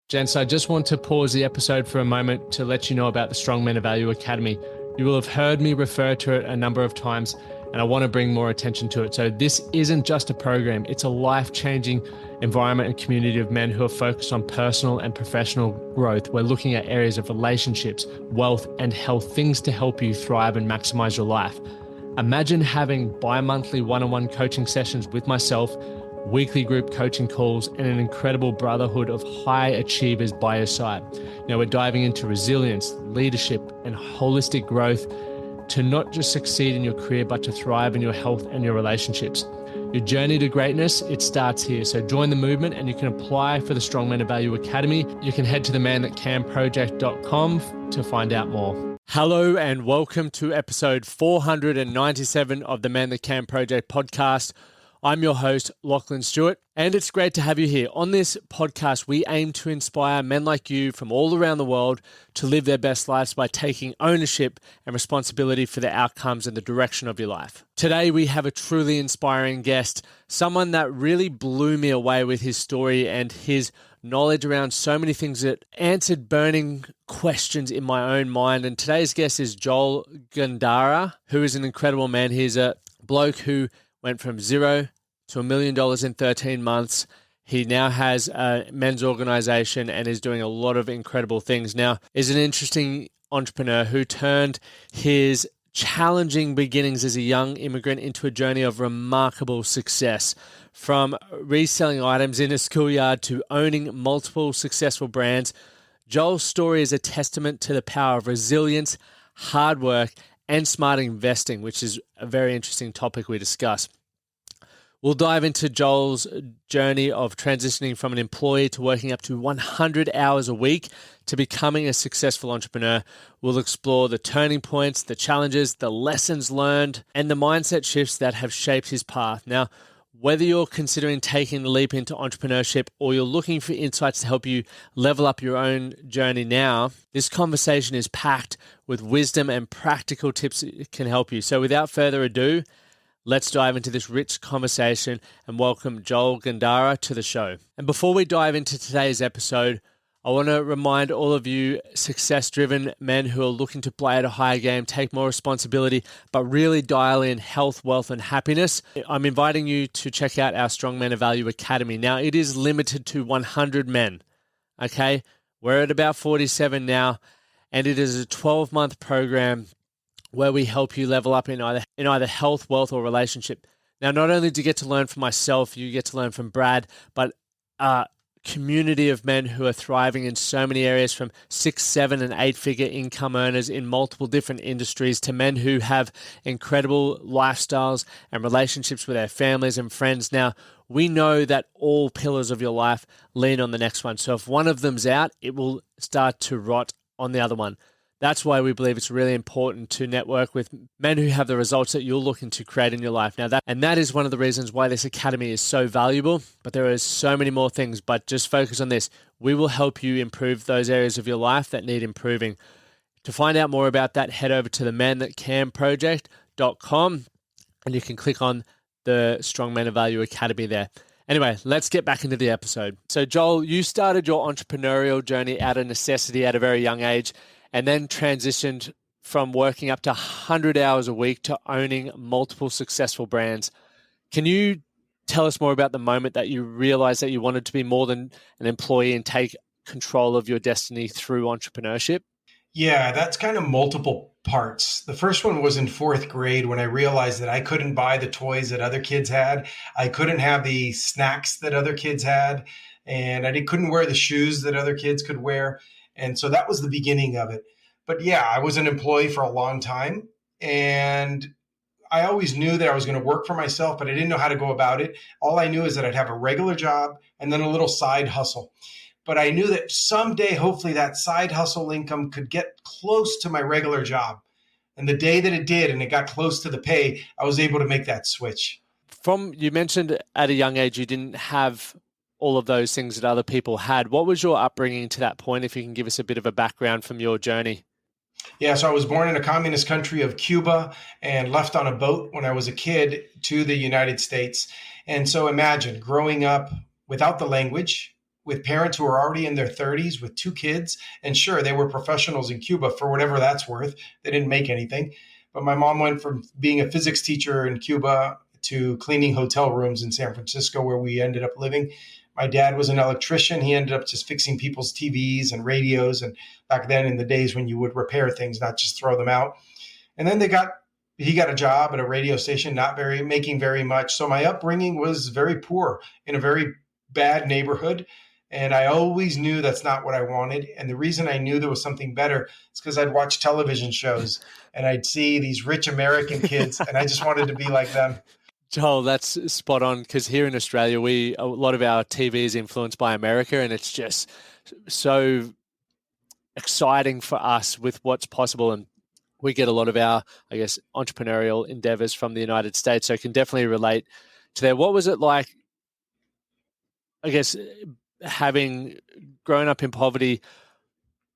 Gents, I just want to pause the episode for a moment to let you know about the Strong Men of Value Academy. You will have heard me refer to it a number of times, and I want to bring more attention to it. So this isn't just a program, it's a life-changing environment and community of men who are focused on personal and professional growth. We're looking at areas of relationships, wealth, and health, things to help you thrive and maximize your life. Imagine having bi-monthly one-on-one coaching sessions with myself, weekly group coaching calls, and an incredible brotherhood of high achievers by your side. Now we're diving into resilience, leadership, and holistic growth to not just succeed in your career, but to thrive in your health and your relationships. Your journey to greatness, it starts here. So join the movement and you can apply for the Strong Men of Value Academy. You can head to themanthatcanproject.com to find out more. Hello and welcome to episode 497 of the Man That Can Project podcast. I'm your host, Lachlan, Stuart, and it's great to have you here. On this podcast, we aim to inspire men like you from all around the world to live their best lives by taking ownership and responsibility for the outcomes and the direction of your life. Today, we have a truly inspiring guest, someone that really blew me away with his story and his knowledge around so many things that answered burning questions in my own mind. And today's guest is Joel Gondara, who is an incredible man. He's a bloke who went from zero to $1 million in 13 months. He now has a men's organization and is doing a lot of incredible things. Now, is an interesting entrepreneur who turned his challenging beginnings as a young immigrant into a journey of remarkable success. From reselling items in a schoolyard to owning multiple successful brands, Joel's story is a testament to the power of resilience, hard work, and smart investing, which is a very interesting topic we discuss. We'll dive into Joel's journey of transitioning from an employee to working up to 100 hours a week to becoming a successful entrepreneur. We'll explore the turning points, the challenges, the lessons learned, and the mindset shifts that have shaped his path. Now, whether you're considering taking the leap into entrepreneurship or you're looking for insights to help you level up your own journey now, this conversation is packed with wisdom and practical tips that can help you. So without further ado, let's dive into this rich conversation and welcome Joel Gondara to the show. And before we dive into today's episode, I want to remind all of you success-driven men who are looking to play at a higher game, take more responsibility, but really dial in health, wealth, and happiness. I'm inviting you to check out our Strong Men of Value Academy. Now, it is limited to 100 men, okay? We're at about 47 now, and it is a 12-month program where we help you level up in either health, wealth, or relationship. Now, not only do you get to learn from myself, you get to learn from Brad, but community of men who are thriving in so many areas, from 6, 7, and 8-figure income earners in multiple different industries to men who have incredible lifestyles and relationships with their families and friends. Now, we know that all pillars of your life lean on the next one. So if one of them's out, it will start to rot on the other one. That's why we believe it's really important to network with men who have the results that you're looking to create in your life. Now, that is one of the reasons why this academy is so valuable, but there are so many more things, but just focus on this. We will help you improve those areas of your life that need improving. To find out more about that, head over to themanthatcanproject.com and you can click on the Strong Men of Value Academy there. Anyway, let's get back into the episode. So Joel, you started your entrepreneurial journey out of necessity at a very young age, and then transitioned from working up to 100 hours a week to owning multiple successful brands. Can you tell us more about the moment that you realized that you wanted to be more than an employee and take control of your destiny through entrepreneurship? Yeah, that's kind of multiple parts. The first one was in 4th grade when I realized that I couldn't buy the toys that other kids had. I couldn't have the snacks that other kids had, and I couldn't wear the shoes that other kids could wear. And so that was the beginning of it. But yeah, I was an employee for a long time, and I always knew that I was going to work for myself, but I didn't know how to go about it. All I knew is that I'd have a regular job and then a little side hustle. But I knew that someday, hopefully, that side hustle income could get close to my regular job. And the day that it did, and it got close to the pay, I was able to make that switch. You mentioned at a young age you didn't have all of those things that other people had. What was your upbringing to that point, if you can give us a bit of a background from your journey? Yeah, so I was born in a communist country of Cuba and left on a boat when I was a kid to the United States. And so imagine growing up without the language, with parents who were already in their 30s with two kids. And sure, they were professionals in Cuba for whatever that's worth. They didn't make anything. But my mom went from being a physics teacher in Cuba to cleaning hotel rooms in San Francisco, where we ended up living. My dad was an electrician. He ended up just fixing people's TVs and radios. And back then, in the days when you would repair things, not just throw them out. And then he got a job at a radio station, making very much. So my upbringing was very poor in a very bad neighborhood. And I always knew that's not what I wanted. And the reason I knew there was something better is because I'd watch television shows and I'd see these rich American kids and I just wanted to be like them. Joel, that's spot on, because here in Australia, a lot of our TV is influenced by America, and it's just so exciting for us with what's possible. And we get a lot of our, I guess, entrepreneurial endeavors from the United States, so I can definitely relate to that. What was it like, I guess, having grown up in poverty?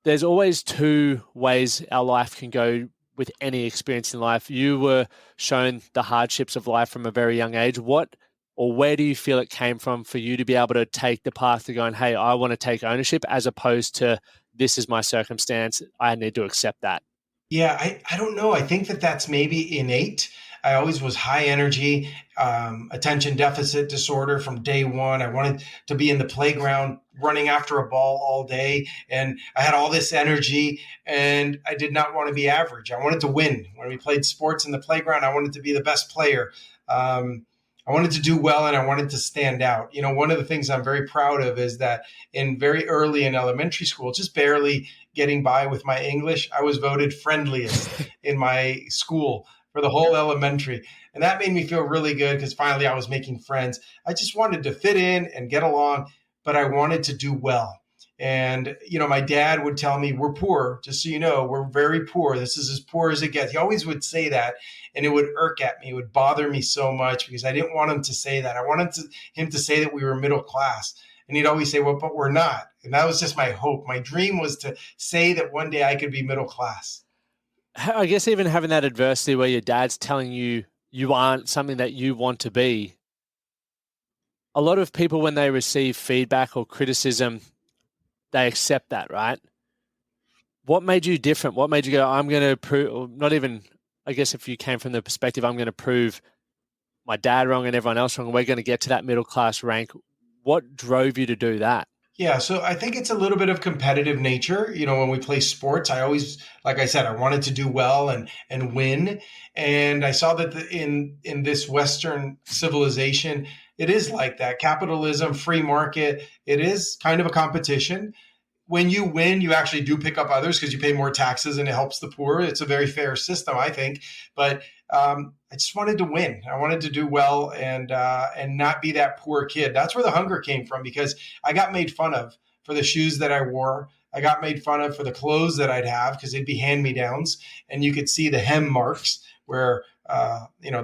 There's always two ways our life can go with any experience in life. You were shown the hardships of life from a very young age. What or where do you feel it came from for you to be able to take the path to going, hey, I want to take ownership, as opposed to this is my circumstance, I need to accept that? Yeah, I don't know. I think that's maybe innate. I always was high energy, attention deficit disorder from day one. I wanted to be in the playground running after a ball all day. And I had all this energy and I did not want to be average. I wanted to win. When we played sports in the playground, I wanted to be the best player. I wanted to do well and I wanted to stand out. One of the things I'm very proud of is that very early in elementary school, just barely getting by with my English, I was voted friendliest in my school for the whole elementary. And that made me feel really good because finally I was making friends. I just wanted to fit in and get along, but I wanted to do well. And, my dad would tell me, we're poor, just so you know, we're very poor. This is as poor as it gets. He always would say that, and it would irk at me. It would bother me so much because I didn't want him to say that. I wanted him to say that we were middle class. And he'd always say, well, but we're not. And that was just my hope. My dream was to say that one day I could be middle class. I guess even having that adversity where your dad's telling you you aren't something that you want to be. A lot of people, when they receive feedback or criticism, they accept that, right? What made you different? What made you go, I'm going to prove, or not even, I guess if you came from the perspective, I'm going to prove my dad wrong and everyone else wrong, we're going to get to that middle class rank. What drove you to do that? Yeah, so I think it's a little bit of competitive nature. When we play sports, I always, like I said, I wanted to do well and win. And I saw that in this Western civilization, it is like that. Capitalism, free market, it is kind of a competition. When you win, you actually do pick up others because you pay more taxes and it helps the poor. It's a very fair system, I think. But I just wanted to win. I wanted to do well and not be that poor kid. That's where the hunger came from, because I got made fun of for the shoes that I wore. I got made fun of for the clothes that I'd have because they'd be hand-me-downs. And you could see the hem marks where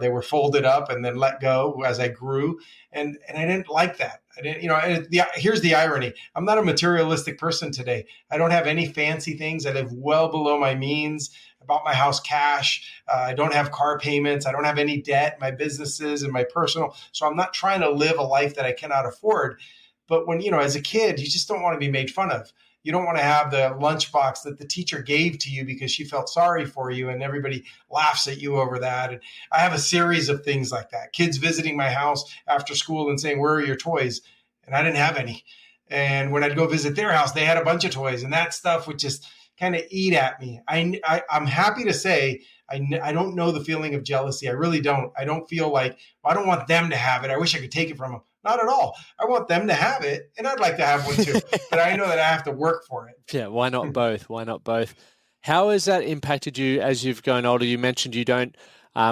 they were folded up and then let go as I grew. And I didn't like that. I didn't, here's the irony. I'm not a materialistic person today. I don't have any fancy things. I live well below my means. I bought my house cash. I don't have car payments. I don't have any debt, my businesses and my personal. So I'm not trying to live a life that I cannot afford. But when, as a kid, you just don't want to be made fun of. You don't want to have the lunchbox that the teacher gave to you because she felt sorry for you and everybody laughs at you over that. And I have a series of things like that. Kids visiting my house after school and saying, where are your toys? And I didn't have any. And when I'd go visit their house, they had a bunch of toys, and that stuff would just kind of eat at me. I'm happy to say I don't know the feeling of jealousy. I really don't. I don't feel like, I don't want them to have it. I wish I could take it from them. Not at all. I want them to have it, and I'd like to have one too. But I know that I have to work for it. Yeah, why not both? Why not both? How has that impacted you as you've grown older? You mentioned you don't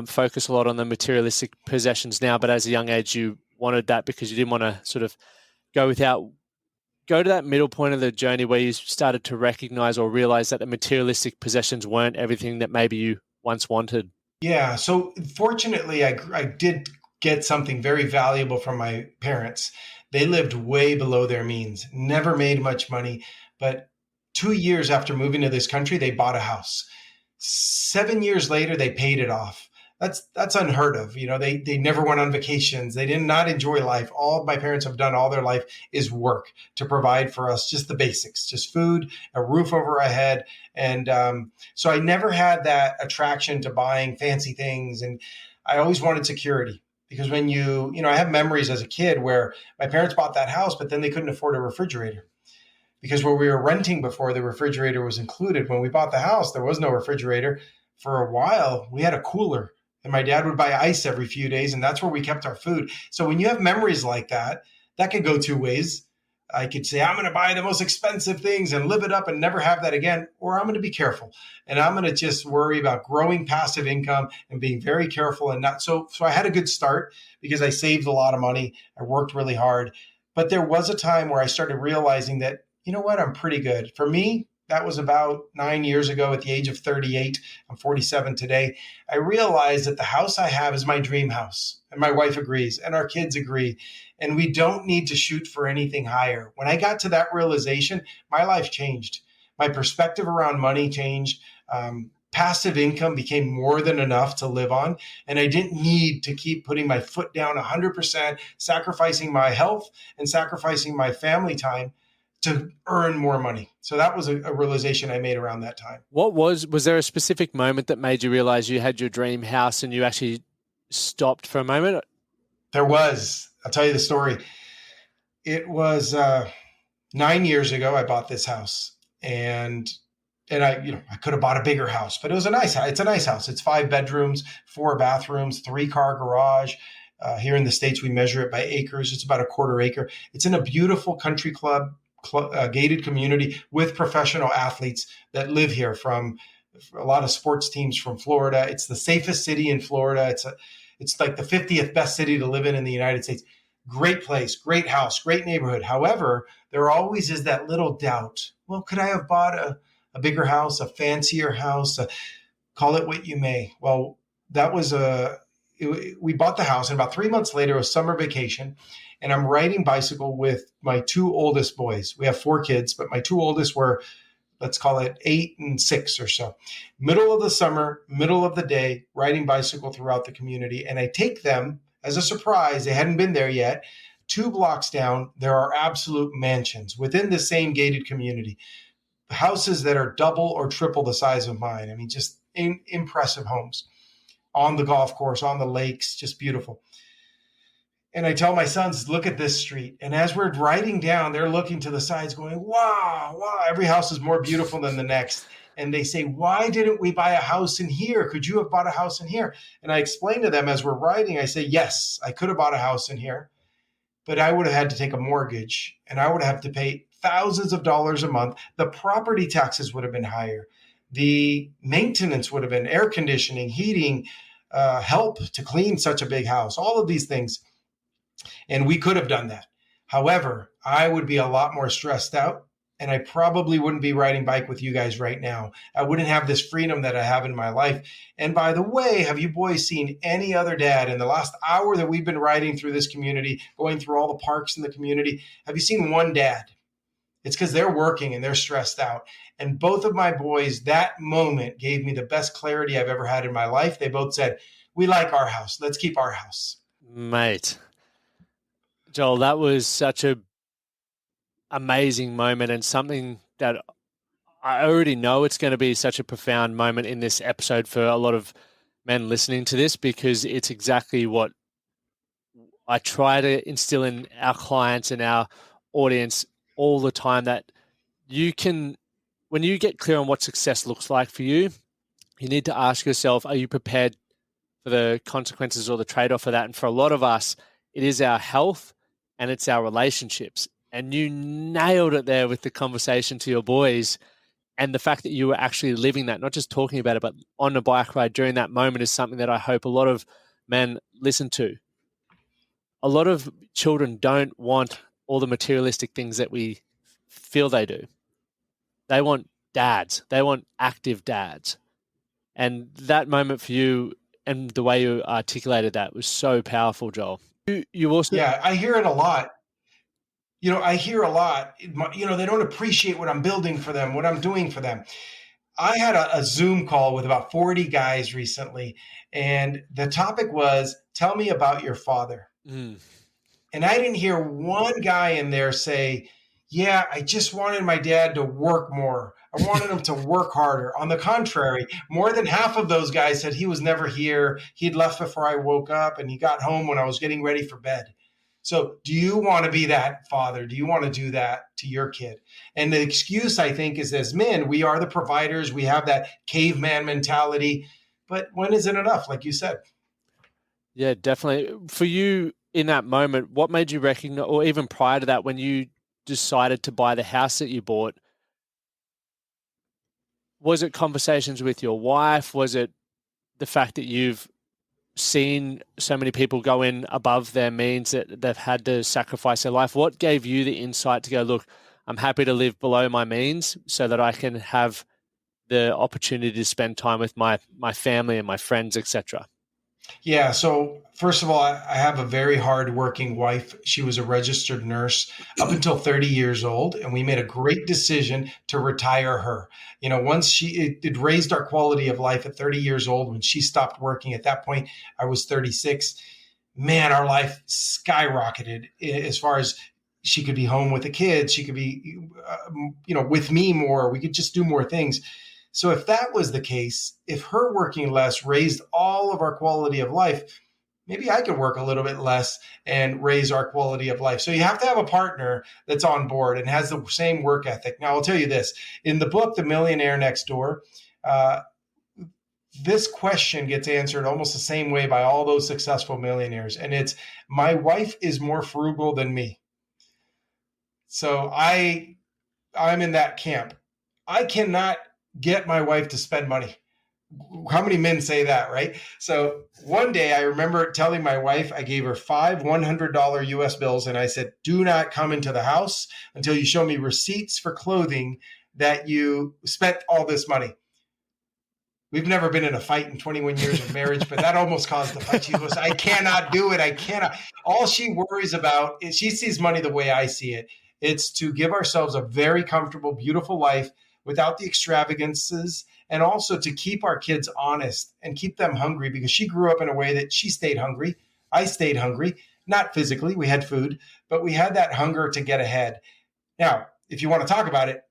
focus a lot on the materialistic possessions now, but as a young age, you wanted that because you didn't want to sort of go to that middle point of the journey where you started to recognize or realize that the materialistic possessions weren't everything that maybe you once wanted. Yeah. So fortunately, I did get something very valuable from my parents. They lived way below their means, never made much money. But 2 years after moving to this country, they bought a house. 7 years later, they paid it off. that's unheard of. They never went on vacations. They did not enjoy life. All my parents have done all their life is work to provide for us just the basics, just food, a roof over our head. And so I never had that attraction to buying fancy things. And I always wanted security because when I have memories as a kid where my parents bought that house, but then they couldn't afford a refrigerator because where we were renting before, the refrigerator was included. When we bought the house, there was no refrigerator. For a while, we had a cooler, and my dad would buy ice every few days, and that's where we kept our food. So when you have memories like that, that could go two ways. I could say, I'm going to buy the most expensive things and live it up and never have that again, or I'm going to be careful and I'm going to just worry about growing passive income and being very careful and not. So I had a good start because I saved a lot of money. I worked really hard, but there was a time where I started realizing that, you know what, I'm pretty good. For me, that was about 9 years ago at the age of 38. I'm 47 today. I realized that the house I have is my dream house. And my wife agrees, and our kids agree. And we don't need to shoot for anything higher. When I got to that realization, my life changed. My perspective around money changed. Passive income became more than enough to live on. And I didn't need to keep putting my foot down 100%, sacrificing my health and sacrificing my family time to earn more money. So that was a realization I made around that time. Was there a specific moment that made you realize you had your dream house and you actually stopped for a moment? There was. I'll tell you the story. It was 9 years ago I bought this house, and I could have bought a bigger house, but it was a nice house. It's a nice house. It's 5 bedrooms, 4 bathrooms, 3-car garage. Here in the States, we measure it by acres. It's about a quarter acre. It's in a beautiful country club, gated community with professional athletes that live here from a lot of sports teams from Florida. It's the safest city in Florida. It's like the 50th best city to live in the United States. Great place, great house, great neighborhood. However, there always is that little doubt. Well, could I have bought a bigger house, a fancier house? Call it what you may. Well, that was we bought the house, and about 3 months later, it was summer vacation, and I'm riding bicycle with my 2 oldest boys. We have 4 kids, but my 2 oldest were, let's call it 8 and 6 or so. Middle of the summer, middle of the day, riding bicycle throughout the community. And I take them as a surprise. They hadn't been there yet. 2 blocks down, there are absolute mansions within the same gated community. Houses that are double or triple the size of mine. I mean, just impressive homes on the golf course, on the lakes, just beautiful. And I tell my sons, look at this street. And as we're riding down, they're looking to the sides going, wow, every house is more beautiful than the next. And they say, why didn't we buy a house in here? Could you have bought a house in here? And I explain to them as we're riding, I say, yes, I could have bought a house in here, but I would have had to take a mortgage and I would have to pay thousands of dollars a month. The property taxes would have been higher. The maintenance would have been air conditioning, heating, help to clean such a big house, all of these things. And we could have done that. However, I would be a lot more stressed out, and I probably wouldn't be riding bike with you guys right now. I wouldn't have this freedom that I have in my life. And by the way, have you boys seen any other dad in the last hour that we've been riding through this community, going through all the parks in the community? Have you seen one dad? It's because they're working and they're stressed out. And both of my boys, that moment gave me the best clarity I've ever had in my life. They both said, we like our house. Let's keep our house. Mate, Joel, that was such a amazing moment and something that I already know it's going to be such a profound moment in this episode for a lot of men listening to this, because it's exactly what I try to instill in our clients and our audience all the time, that you can, when you get clear on what success looks like for you, you need to ask yourself, are you prepared for the consequences or the trade-off of that? And for a lot of us, it is our health and it's our relationships. And you nailed it there with the conversation to your boys, and the fact that you were actually living that, not just talking about it, but on a bike ride during that moment is something that I hope a lot of men listen to. A lot of children don't want all the materialistic things that we feel they do. They want dads. They want active dads. And that moment for you and the way you articulated that was so powerful, Joel. You also... Yeah, I hear it a lot. I hear a lot, they don't appreciate what I'm building for them, what I'm doing for them. I had a Zoom call with about 40 guys recently, and the topic was, tell me about your father. Mm. And I didn't hear one guy in there say, yeah, I just wanted my dad to work more. I wanted him to work harder. On the contrary, more than half of those guys said he was never here. He'd left before I woke up and he got home when I was getting ready for bed. So, do you want to be that father? Do you want to do that to your kid? And the excuse, I think, is as men, we are the providers. We have that caveman mentality. But when is it enough? Like you said. Yeah, definitely. For you in that moment, what made you recognize, or even prior to that, when you decided to buy the house that you bought, was it conversations with your wife? Was it the fact that you've seen so many people go in above their means that they've had to sacrifice their life? What gave you the insight to go, look, I'm happy to live below my means so that I can have the opportunity to spend time with my family and my friends, etc.? Yeah. So, first of all, I have a very hardworking wife. She was a registered nurse up until 30 years old, and we made a great decision to retire her. Once it raised our quality of life at 30 years old when she stopped working. At that point, I was 36. Man, our life skyrocketed as far as she could be home with the kids. She could be, with me more. We could just do more things. So if that was the case, if her working less raised all of our quality of life, maybe I could work a little bit less and raise our quality of life. So you have to have a partner that's on board and has the same work ethic. Now, I'll tell you this. In the book, The Millionaire Next Door, this question gets answered almost the same way by all those successful millionaires. And it's, my wife is more frugal than me. So I'm in that camp. I cannot get my wife to spend money. How many men say that, right? So one day I remember telling my wife, I gave her 5 $100 US bills, and I said, do not come into the house until you show me receipts for clothing that you spent all this money. We've never been in a fight in 21 years of marriage, but that almost caused a fight. She goes, I cannot do it. I cannot. All she worries about is, she sees money the way I see it. It's to give ourselves a very comfortable, beautiful life without the extravagances, and also to keep our kids honest and keep them hungry, because she grew up in a way that she stayed hungry. I stayed hungry, not physically. We had food, but we had that hunger to get ahead. Now, if you want to talk about it,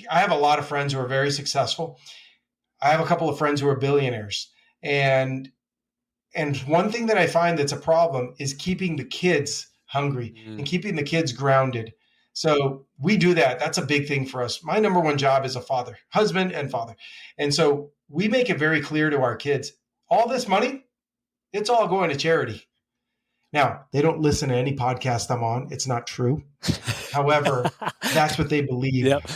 I have a lot of friends who are very successful. I have a couple of friends who are billionaires. And one thing that I find that's a problem is keeping the kids hungry and keeping the kids grounded. So we do that. That's a big thing for us. My number one job is a father, husband and father. And so we make it very clear to our kids, all this money, it's all going to charity. Now, they don't listen to any podcast I'm on. It's not true. However, that's what they believe. Yep.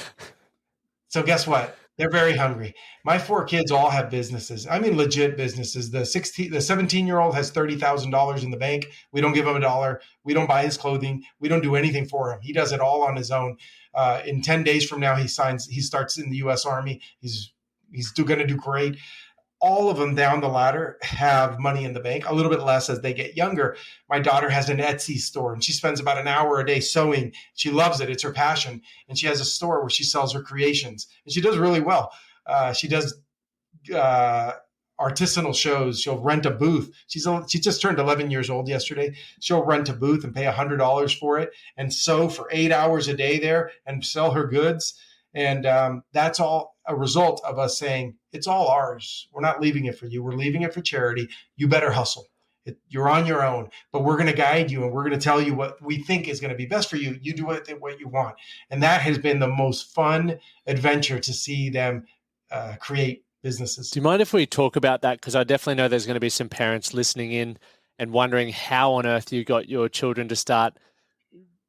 So guess what? They're very hungry. My 4 kids all have businesses. I mean, legit businesses. The 17-year-old has $30,000 in the bank. We don't give him $1. We don't buy his clothing. We don't do anything for him. He does it all on his own. In 10 days from now, he starts in the U.S. Army. He's going to do great. All of them down the ladder have money in the bank, a little bit less as they get younger. My daughter has an Etsy store, and she spends about an hour a day sewing. She loves it. It's her passion. And she has a store where she sells her creations, and she does really well. She does artisanal shows. She'll rent a booth. She just turned 11 years old yesterday. She'll rent a booth and pay $100 for it and sew for 8 hours a day there and sell her goods. And that's all a result of us saying, it's all ours. We're not leaving it for you. We're leaving it for charity. You better hustle. You're on your own, but we're going to guide you, and we're going to tell you what we think is going to be best for you. You do what you want. And that has been the most fun adventure to see them create businesses. Do you mind if we talk about that? Because I definitely know there's going to be some parents listening in and wondering how on earth you got your children to start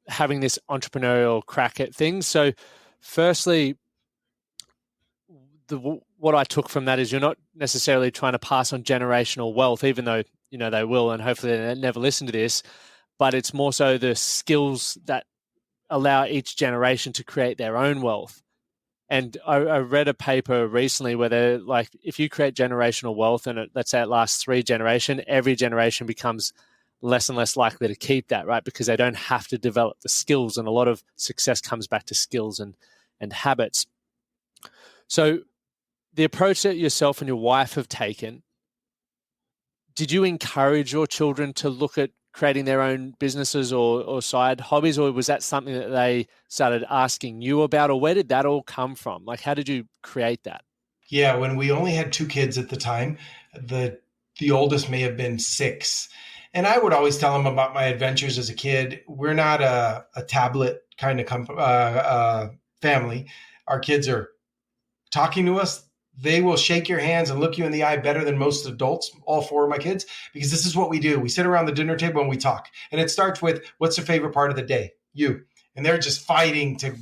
having this entrepreneurial crack at things. So firstly, what I took from that is you're not necessarily trying to pass on generational wealth, even though, they will, and hopefully they never listen to this, but it's more so the skills that allow each generation to create their own wealth. And I read a paper recently where they're like, if you create generational wealth and let's say it lasts 3 generations, every generation becomes less and less likely to keep that, right? Because they don't have to develop the skills, and a lot of success comes back to skills and habits. So the approach that yourself and your wife have taken, did you encourage your children to look at creating their own businesses or side hobbies, or was that something that they started asking you about, or where did that all come from? Like, how did you create that? Yeah, when we only had two kids at the time, the oldest may have been 6. And I would always tell him about my adventures as a kid. We're not a tablet kind of family. Our kids are talking to us. They will shake your hands and look you in the eye better than most adults, all 4 of my kids, because this is what we do. We sit around the dinner table and we talk. And it starts with, what's your favorite part of the day? You. And they're just fighting to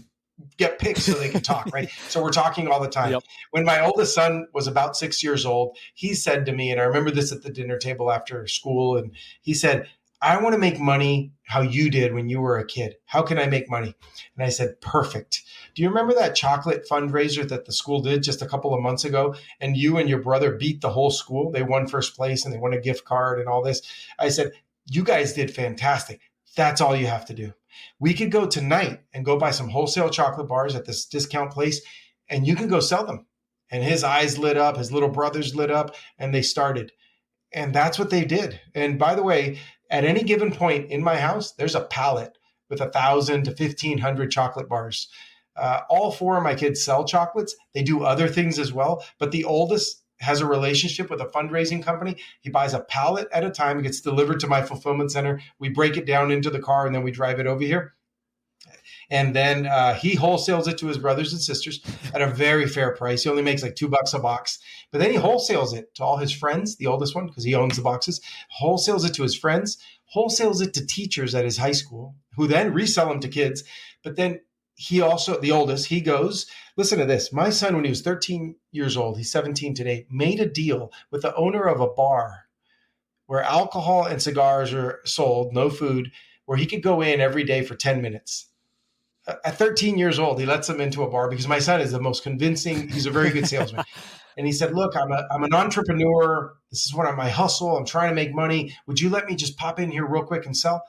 get picked so they can talk, right? So we're talking all the time. Yep. When my oldest son was about 6 years old, he said to me, and I remember this at the dinner table after school, and he said, I want to make money how you did when you were a kid. How can I make money? And I said, perfect. Do you remember that chocolate fundraiser that the school did just a couple of months ago? And you and your brother beat the whole school. They won first place and they won a gift card and all this. I said, you guys did fantastic. That's all you have to do. We could go tonight and go buy some wholesale chocolate bars at this discount place, and you can go sell them. And his eyes lit up, his little brothers lit up, and they started. And that's what they did. And by the way, at any given point in my house, there's a pallet with 1,000 to 1,500 chocolate bars. All 4 of my kids sell chocolates. They do other things as well. But the oldest has a relationship with a fundraising company. He buys a pallet at a time. It gets delivered to my fulfillment center. We break it down into the car, and then we drive it over here. And then he wholesales it to his brothers and sisters at a very fair price. He only makes like $2 a box. But then he wholesales it to all his friends, the oldest one, because he owns the boxes, wholesales it to his friends, wholesales it to teachers at his high school, who then resell them to kids. But then he also, the oldest, he goes, listen to this. My son, when he was 13 years old, he's 17 today, made a deal with the owner of a bar where alcohol and cigars are sold, no food, where he could go in every day for 10 minutes. At 13 years old, he lets him into a bar because my son is the most convincing. He's a very good salesman. And he said, look, I'm an entrepreneur. This is my hustle. I'm trying to make money. Would you let me just pop in here real quick and sell?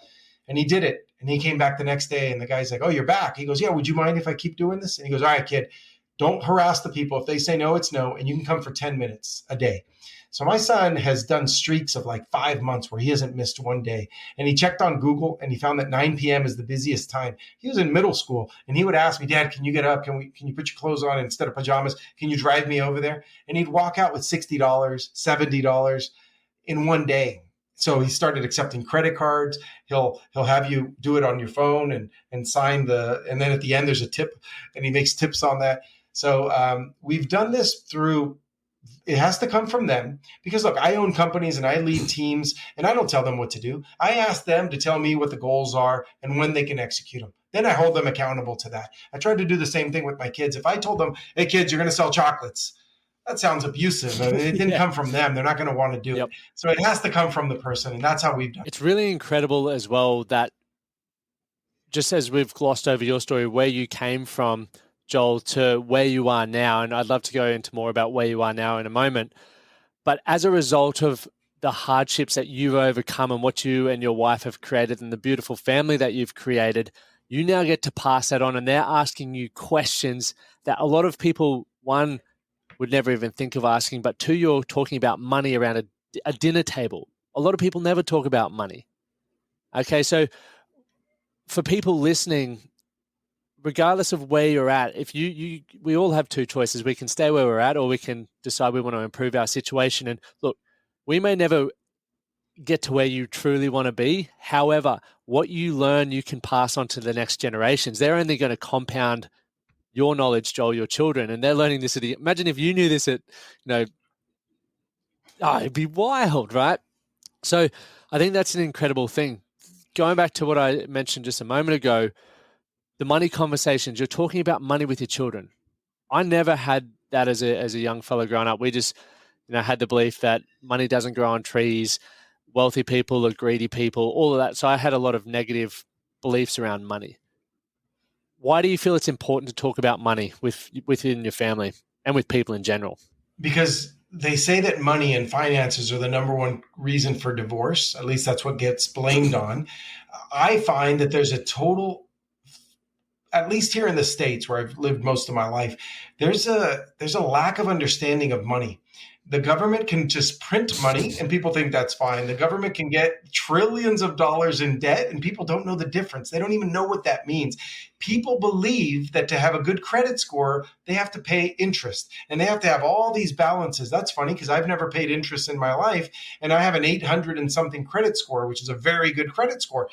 And he did it. And he came back the next day, and the guy's like, oh, you're back. He goes, yeah, would you mind if I keep doing this? And he goes, all right, kid, don't harass the people. If they say no, it's no. And you can come for 10 minutes a day. So my son has done streaks of like 5 months where he hasn't missed one day. And he checked on Google, and he found that 9 p.m. is the busiest time. He was in middle school, and he would ask me, Dad, can you get up? Can you put your clothes on instead of pajamas? Can you drive me over there? And he'd walk out with $60, $70 in one day. So he started accepting credit cards. He'll have you do it on your phone and sign and then at the end there's a tip, and he makes tips on that. So we've done this through. It has to come from them because, look, I own companies and I lead teams, and I don't tell them what to do. I ask them to tell me what the goals are and when they can execute them. Then I hold them accountable to that. I try to do the same thing with my kids. If I told them, hey, kids, you're going to sell chocolates, that sounds abusive. I mean, it didn't come from them. They're not going to want to do it. So it has to come from the person, and that's how we've done it. It's really incredible as well that just as we've glossed over your story, where you came from, Joel, to where you are now, and I'd love to go into more about where you are now in a moment, but as a result of the hardships that you've overcome and what you and your wife have created and the beautiful family that you've created, you now get to pass that on, and they're asking you questions that a lot of people, one, would never even think of asking, but two, you're talking about money around a dinner table. A lot of people never talk about money. Okay, so for people listening, regardless of where you're at, if we all have two choices. We can stay where we're at, or we can decide we want to improve our situation. And look, we may never get to where you truly want to be. However, what you learn, you can pass on to the next generations. They're only going to compound your knowledge, Joel, your children, and they're learning this imagine if you knew this at, it'd be wild, right? So I think that's an incredible thing. Going back to what I mentioned just a moment ago, the money conversations, you're talking about money with your children. I never had that as a young fellow growing up. We just, had the belief that money doesn't grow on trees, wealthy people are greedy people, all of that. So I had a lot of negative beliefs around money. Why do you feel it's important to talk about money within your family and with people in general? Because they say that money and finances are the number one reason for divorce. At least that's what gets blamed on. I find that there's a total at least here in the States where I've lived most of my life, there's a lack of understanding of money. The government can just print money and people think that's fine. The government can get trillions of dollars in debt and people don't know the difference. They don't even know what that means. People believe that to have a good credit score, they have to pay interest and they have to have all these balances. That's funny because I've never paid interest in my life and I have an 800 and something credit score, which is a very good credit score.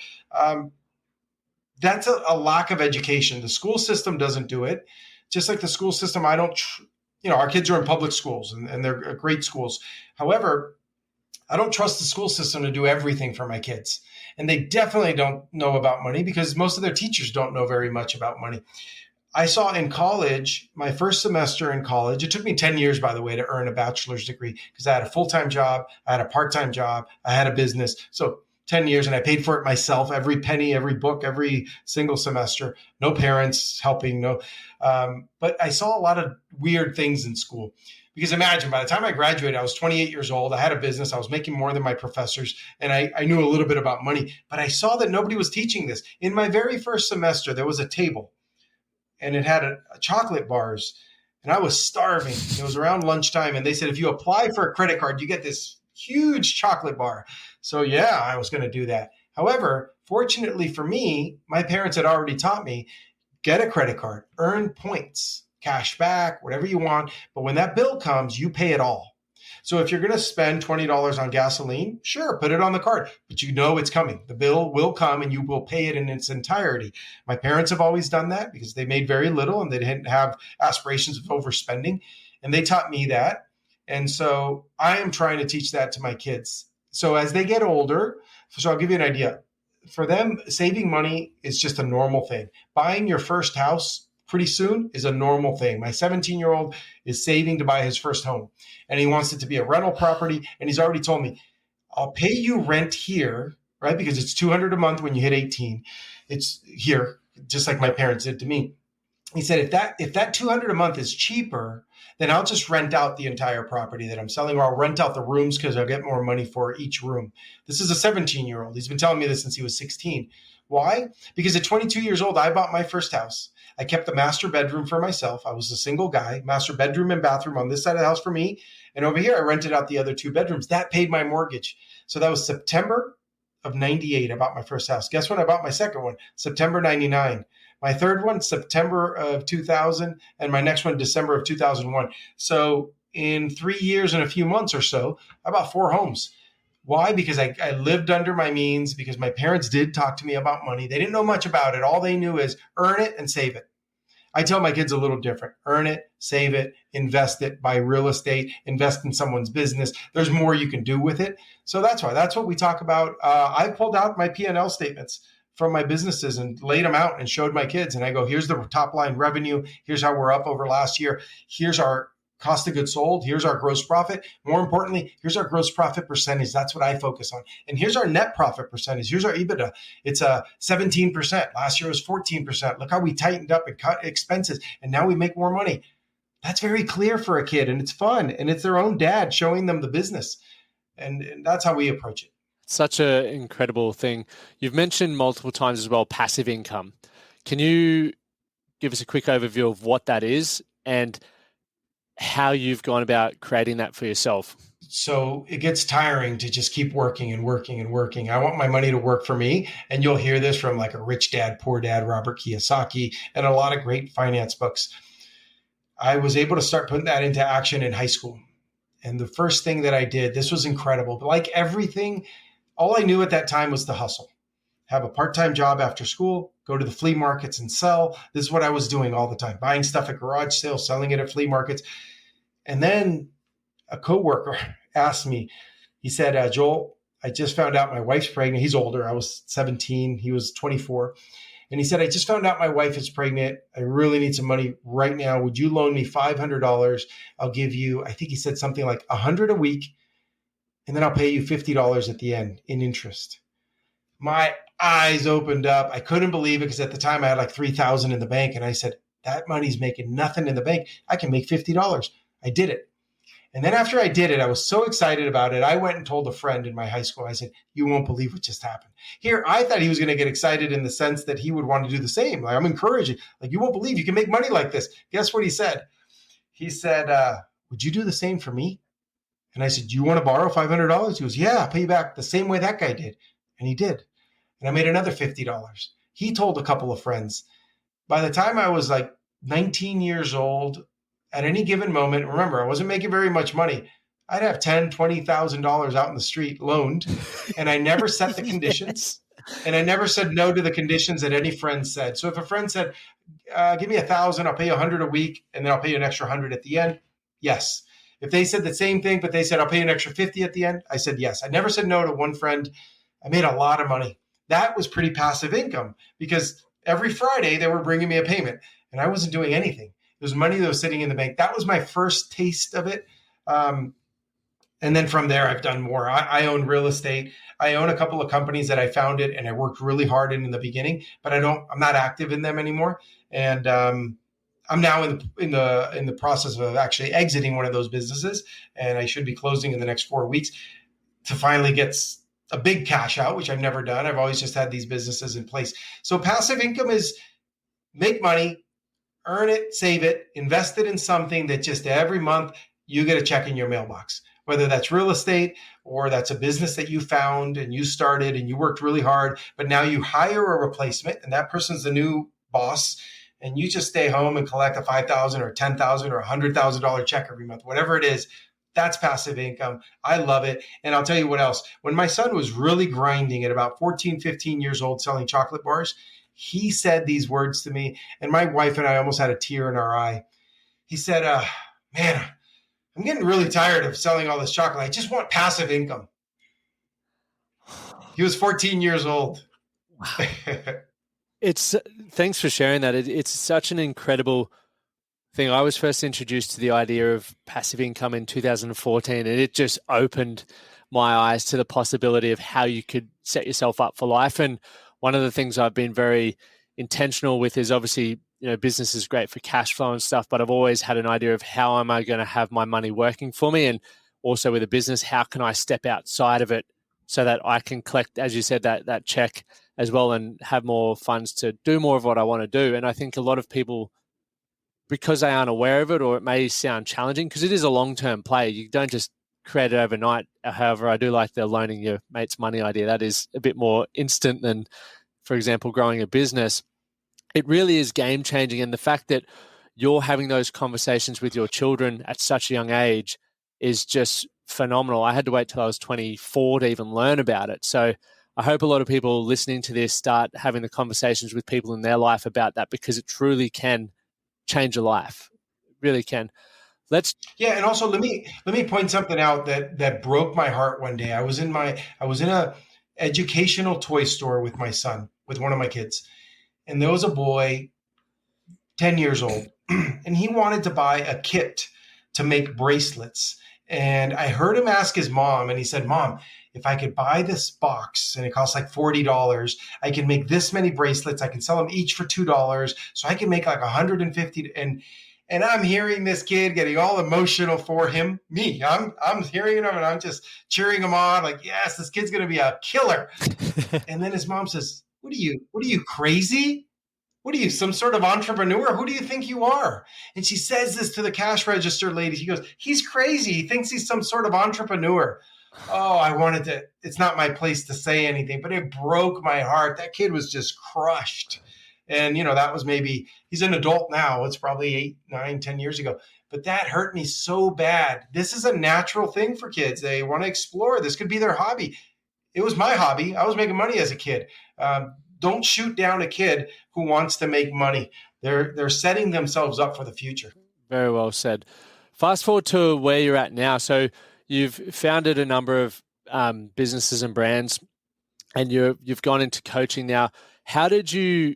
That's a lack of education. The school system doesn't do it. Just like the school system, our kids are in public schools and they're great schools. However, I don't trust the school system to do everything for my kids. And they definitely don't know about money because most of their teachers don't know very much about money. I saw in college, my first semester in college, it took me 10 years, by the way, to earn a bachelor's degree because I had a full-time job, I had a part-time job, I had a business. So 10 years and I paid for it myself, every penny, every book, every single semester, no parents helping, but I saw a lot of weird things in school because imagine by the time I graduated, I was 28 years old. I had a business. I was making more than my professors and I knew a little bit about money, but I saw that nobody was teaching this. In my very first semester, there was a table and it had a chocolate bars and I was starving. It was around lunchtime and they said, if you apply for a credit card, you get this huge chocolate bar. So yeah, I was going to do that. However, fortunately for me, my parents had already taught me, get a credit card, earn points, cash back, whatever you want. But when that bill comes, you pay it all. So if you're going to spend $20 on gasoline, sure, put it on the card, but you know it's coming. The bill will come and you will pay it in its entirety. My parents have always done that because they made very little and they didn't have aspirations of overspending. And they taught me that. And so I am trying to teach that to my kids. So as they get older, so I'll give you an idea. For them, saving money is just a normal thing. Buying your first house pretty soon is a normal thing. My 17-year-old is saving to buy his first home, and he wants it to be a rental property. And he's already told me, I'll pay you rent here, right? Because it's $200 a month when you hit 18. It's here, just like my parents did to me. He said, if that $200 a month is cheaper, then I'll just rent out the entire property that I'm selling, or I'll rent out the rooms because I'll get more money for each room. This is a 17-year-old. He's been telling me this since he was 16. Why? Because at 22 years old, I bought my first house. I kept the master bedroom for myself. I was a single guy, master bedroom and bathroom on this side of the house for me. And over here, I rented out the other two bedrooms. That paid my mortgage. So that was September of 98. I bought my first house. Guess when I bought my second one? September 99. My third one, September of 2000, and my next one, December of 2001. So in 3 years and a few months or so, I bought 4 homes. Why? Because I lived under my means, because my parents did talk to me about money. They didn't know much about it. All they knew is earn it and save it. I tell my kids a little different. Earn it, save it, invest it, buy real estate, invest in someone's business. There's more you can do with it. So that's what we talk about. I pulled out my P&L statements from my businesses and laid them out and showed my kids. And I go, here's the top line revenue. Here's how we're up over last year. Here's our cost of goods sold. Here's our gross profit. More importantly, here's our gross profit percentage. That's what I focus on. And here's our net profit percentage. Here's our EBITDA. It's 17%. Last year was 14%. Look how we tightened up and cut expenses. And now we make more money. That's very clear for a kid. And it's fun. And it's their own dad showing them the business. And that's how we approach it. Such an incredible thing. You've mentioned multiple times as well, passive income. Can you give us a quick overview of what that is and how you've gone about creating that for yourself? So it gets tiring to just keep working and working and working. I want my money to work for me. And you'll hear this from like a Rich Dad, Poor Dad, Robert Kiyosaki, and a lot of great finance books. I was able to start putting that into action in high school. And the first thing that I did, this was incredible. But like everything, all I knew at that time was to hustle. Have a part-time job after school, go to the flea markets and sell. This is what I was doing all the time, buying stuff at garage sales, selling it at flea markets. And then a coworker asked me, he said, Joel, I just found out my wife's pregnant. He's older. I was 17. He was 24. And he said, I just found out my wife is pregnant. I really need some money right now. Would you loan me $500? I'll give you, I think he said something like $100 a week. And then I'll pay you $50 at the end in interest. My eyes opened up. I couldn't believe it because at the time I had like $3,000 in the bank. And I said, that money's making nothing in the bank. I can make $50. I did it. And then after I did it, I was so excited about it. I went and told a friend in my high school. I said, you won't believe what just happened. Here, I thought he was going to get excited in the sense that he would want to do the same. Like, I'm encouraging, like, you won't believe you can make money like this. Guess what he said? He said, would you do the same for me? And I said, do you want to borrow $500? He goes, yeah, I'll pay you back the same way that guy did. And he did. And I made another $50. He told a couple of friends. By the time I was like 19 years old, at any given moment, remember, I wasn't making very much money. I'd have $10,000, $20,000 out in the street loaned, and I never set the conditions. Yes. And I never said no to the conditions that any friend said. So if a friend said, give me $1,000, I'll pay you $100 a week, and then I'll pay you an extra $100 at the end, yes. If they said the same thing, but they said, I'll pay you an extra $50 at the end, I said yes. I never said no to one friend. I made a lot of money. That was pretty passive income because every Friday they were bringing me a payment, and I wasn't doing anything. It was money that was sitting in the bank. That was my first taste of it. And then from there, I've done more. I own real estate. I own a couple of companies that I founded and I worked really hard in the beginning, but I'm not active in them anymore. And I'm now in the process of actually exiting one of those businesses, and I should be closing in the next 4 weeks to finally get a big cash out, which I've never done. I've always just had these businesses in place. So passive income is make money, earn it, save it, invest it in something that just every month you get a check in your mailbox, whether that's real estate or that's a business that you found and you started and you worked really hard, but now you hire a replacement and that person's the new boss and you just stay home and collect a $5,000 or $10,000 or $100,000 check every month, whatever it is. That's passive income. I love it. And I'll tell you what else. When my son was really grinding at about 14, 15 years old selling chocolate bars, he said these words to me, and my wife and I almost had a tear in our eye. He said, man, I'm getting really tired of selling all this chocolate. I just want passive income. He was 14 years old. Wow. Thanks for sharing that. It's such an incredible thing. I was first introduced to the idea of passive income in 2014, and it just opened my eyes to the possibility of how you could set yourself up for life. And one of the things I've been very intentional with is obviously, business is great for cash flow and stuff, but I've always had an idea of how am I going to have my money working for me? And also with a business, how can I step outside of it so that I can collect, as you said, that check as well and have more funds to do more of what I want to do. And I think a lot of people, because they aren't aware of it, or it may sound challenging, because it is a long-term play. You don't just create it overnight. However, I do like the loaning your mates money idea. That is a bit more instant than, for example, growing a business. It really is game changing. And the fact that you're having those conversations with your children at such a young age is just phenomenal. I had to wait till I was 24 to even learn about it. So I hope a lot of people listening to this start having the conversations with people in their life about that, because it truly can change your life. It really can. And also let me point something out that broke my heart one day. I was in a educational toy store with my son, with one of my kids, and there was a boy 10 years old and he wanted to buy a kit to make bracelets. And I heard him ask his mom, and he said, Mom, if I could buy this box and it costs like $40, I can make this many bracelets. I can sell them each for $2. So I can make like 150. And I'm hearing this kid getting all emotional for him. I'm hearing him and I'm just cheering him on. Like, yes, this kid's going to be a killer. And then his mom says, what are you crazy? What are you, some sort of entrepreneur? Who do you think you are? And she says this to the cash register lady. She goes, he's crazy. He thinks he's some sort of entrepreneur. Oh, it's not my place to say anything, but it broke my heart. That kid was just crushed. And, that was he's an adult now. It's probably 8, 9, 10 years ago. But that hurt me so bad. This is a natural thing for kids. They want to explore. This could be their hobby. It was my hobby. I was making money as a kid. Don't shoot down a kid who wants to make money. They're setting themselves up for the future. Very well said. Fast forward to where you're at now. So you've founded a number of businesses and brands, and you've gone into coaching now. How did you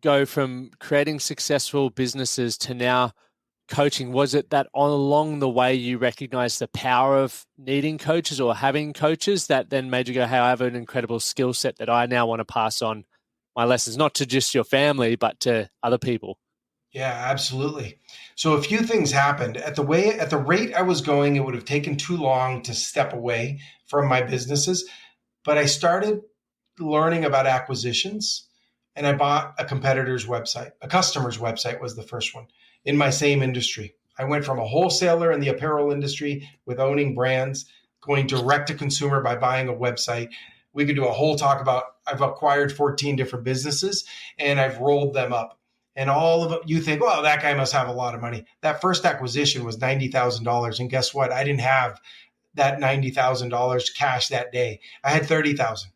go from creating successful businesses to now coaching? Was it that along the way you recognized the power of needing coaches or having coaches that then made you go, hey, I have an incredible skill set that I now want to pass on my lessons, not to just your family, but to other people? Yeah, absolutely. So a few things happened. At the rate I was going, it would have taken too long to step away from my businesses, but I started learning about acquisitions, and I bought a competitor's website. A customer's website was the first one in my same industry. I went from a wholesaler in the apparel industry with owning brands, going direct to consumer by buying a website. We could do a whole talk about I've acquired 14 different businesses and I've rolled them up. And all of it, you think, well, that guy must have a lot of money. That first acquisition was $90,000. And guess what? I didn't have that $90,000 cash that day. I had 30,000.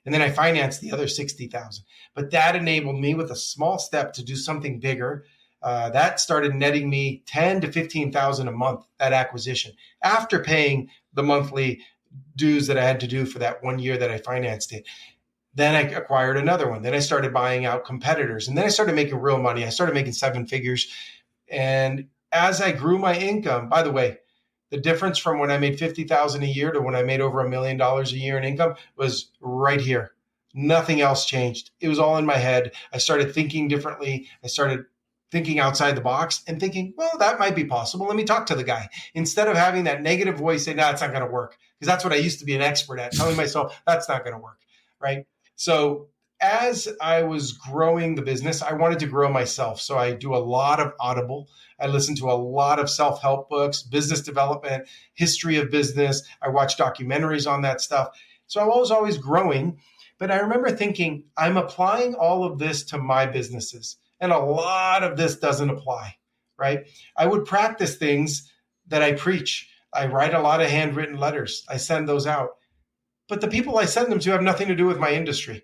And then I financed the other 60,000. But that enabled me with a small step to do something bigger. That started netting me 10 to 15,000 a month, that acquisition, after paying the monthly dues that I had to do for that 1 year that I financed it. Then I acquired another one. Then I started buying out competitors. And then I started making real money. I started making seven figures. And as I grew my income, by the way, the difference from when I made 50,000 a year to when I made over $1 million a year in income was right here. Nothing else changed. It was all in my head. I started thinking differently. I started thinking outside the box and thinking, well, that might be possible. Let me talk to the guy. Instead of having that negative voice say, no, it's not going to work. Because that's what I used to be an expert at, telling myself that's not going to work. Right. So as I was growing the business, I wanted to grow myself. So I do a lot of Audible. I listen to a lot of self-help books, business development, history of business. I watch documentaries on that stuff. So I was always growing. But I remember thinking, I'm applying all of this to my businesses. And a lot of this doesn't apply, right? I would practice things that I preach. I write a lot of handwritten letters. I send those out. But the people I send them to have nothing to do with my industry.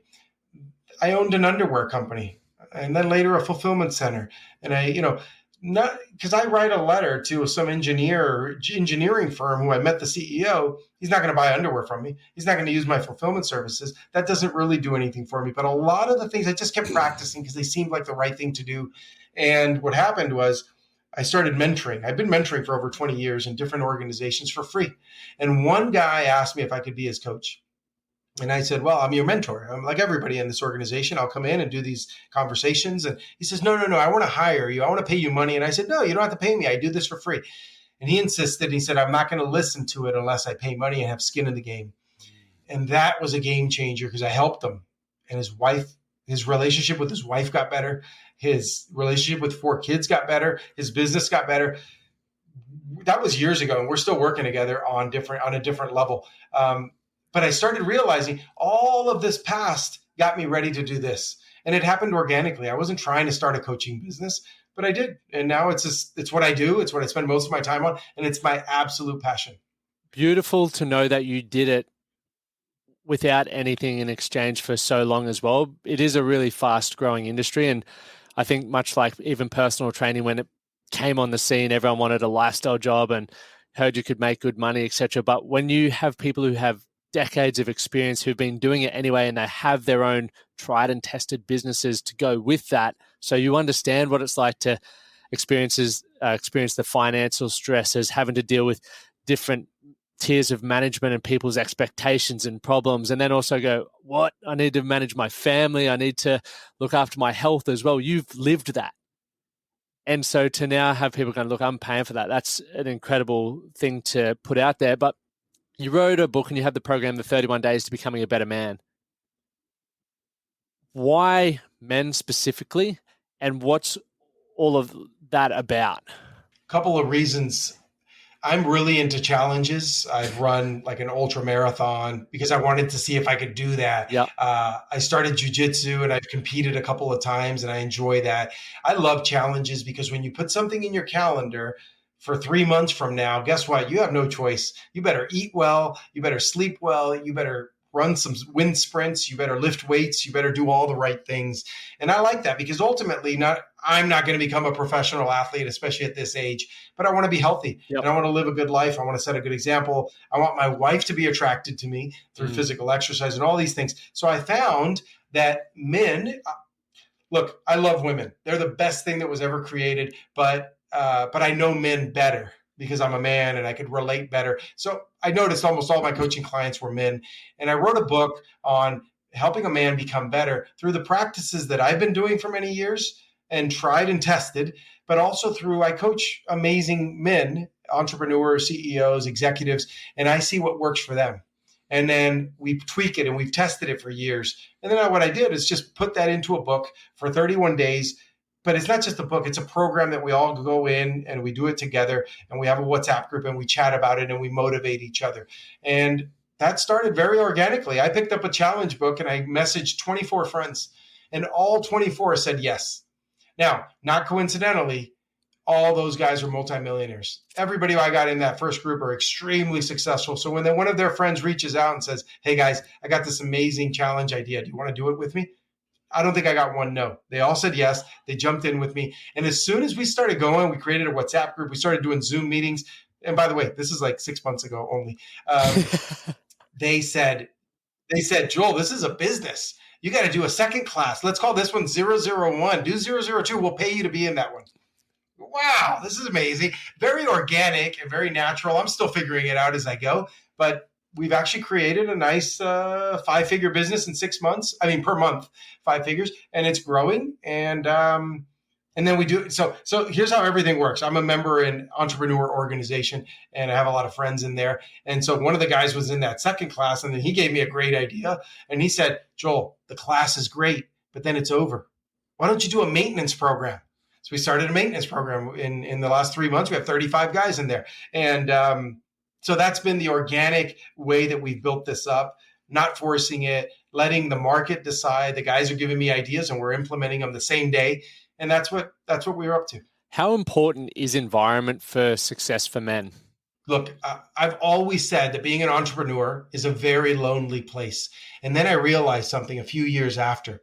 I owned an underwear company and then later a fulfillment center. And not because I write a letter to some engineering firm who I met the CEO, he's not going to buy underwear from me. He's not going to use my fulfillment services. That doesn't really do anything for me. But a lot of the things I just kept practicing because they seemed like the right thing to do. And what happened was I started mentoring. I've been mentoring for over 20 years in different organizations for free. And one guy asked me if I could be his coach. And I said, well, I'm your mentor. I'm like everybody in this organization. I'll come in and do these conversations. And he says, no, I want to hire you. I want to pay you money. And I said, no, you don't have to pay me. I do this for free. And he insisted. He said, I'm not going to listen to it unless I pay money and have skin in the game. And that was a game changer because I helped him. And his relationship with his wife got better. His relationship with 4 kids got better. His business got better. That was years ago. And we're still working together on a different level. But I started realizing all of this past got me ready to do this. And it happened organically. I wasn't trying to start a coaching business, but I did. And now it's what I do. It's what I spend most of my time on. And it's my absolute passion. Beautiful to know that you did it without anything in exchange for so long as well. It is a really fast growing industry. And I think much like even personal training, when it came on the scene, everyone wanted a lifestyle job and heard you could make good money, etc. But when you have people who have decades of experience who've been doing it anyway, and they have their own tried and tested businesses to go with that. So you understand what it's like to experience the financial stresses, having to deal with different tiers of management and people's expectations and problems. And then also go, what? I need to manage my family. I need to look after my health as well. You've lived that. And so to now have people going, look, I'm paying for that. That's an incredible thing to put out there. But you wrote a book and you had the program, The 31 Days to Becoming a Better Man. Why men specifically? And what's all of that about? A couple of reasons. I'm really into challenges. I've run like an ultra marathon because I wanted to see if I could do that. Yep. I started jujitsu and I've competed a couple of times and I enjoy that. I love challenges because when you put something in your calendar for 3 months from now, guess what? You have no choice. You better eat well. You better sleep well. You better run some wind sprints. You better lift weights. You better do all the right things. And I like that because ultimately I'm not going to become a professional athlete, especially at this age, but I want to be healthy. Yep. And I want to live a good life. I want to set a good example. I want my wife to be attracted to me through physical exercise and all these things. So I found that men, look, I love women. They're the best thing that was ever created, but I know men better because I'm a man and I could relate better. So I noticed almost all my coaching clients were men. And I wrote a book on helping a man become better through the practices that I've been doing for many years, and tried and tested, but also I coach amazing men, entrepreneurs, CEOs, executives, and I see what works for them. And then we tweak it, and we've tested it for years. And then what I did is just put that into a book for 31 days. But it's not just a book, it's a program that we all go in and we do it together, and we have a WhatsApp group and we chat about it and we motivate each other. And that started very organically. I picked up a challenge book and I messaged 24 friends, and all 24 said yes. Now, not coincidentally, all those guys are multimillionaires. Everybody I got in that first group are extremely successful. So when one of their friends reaches out and says, hey guys, I got this amazing challenge idea. Do you want to do it with me? I don't think I got one no. They all said yes. They jumped in with me. And as soon as we started going, we created a WhatsApp group. We started doing Zoom meetings. And by the way, this is like 6 months ago only. They said, Joel, this is a business. You got to do a second class. Let's call this one 001. Do 002. We'll pay you to be in that one. Wow, this is amazing. Very organic and very natural. I'm still figuring it out as I go, but we've actually created a nice 5-figure business in 6 months. I mean, per month, 5 figures, and it's growing. And then we do. So here's how everything works. I'm a member in entrepreneur organization, and I have a lot of friends in there. And so one of the guys was in that second class, and then he gave me a great idea. And he said, Joel, the class is great, but then it's over. Why don't you do a maintenance program? So we started a maintenance program in the last 3 months. We have 35 guys in there. And so that's been the organic way that we've built this up, not forcing it, letting the market decide. The guys are giving me ideas and we're implementing them the same day. And that's what we're up to. How important is environment for success for men? Look, I've always said that being an entrepreneur is a very lonely place. And then I realized something a few years after.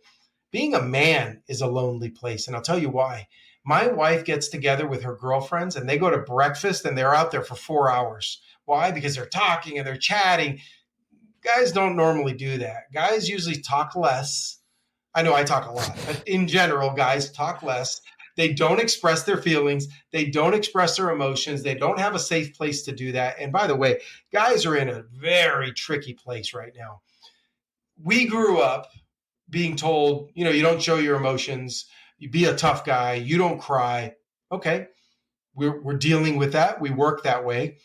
Being a man is a lonely place. And I'll tell you why. My wife gets together with her girlfriends and they go to breakfast and they're out there for 4 hours. Why? Because they're talking and they're chatting. Guys don't normally do that. Guys usually talk less. I know I talk a lot, but in general, guys talk less. They don't express their feelings. They don't express their emotions. They don't have a safe place to do that. And by the way, guys are in a very tricky place right now. We grew up being told, you don't show your emotions. You be a tough guy. You don't cry. Okay, we're dealing with that. We work that way.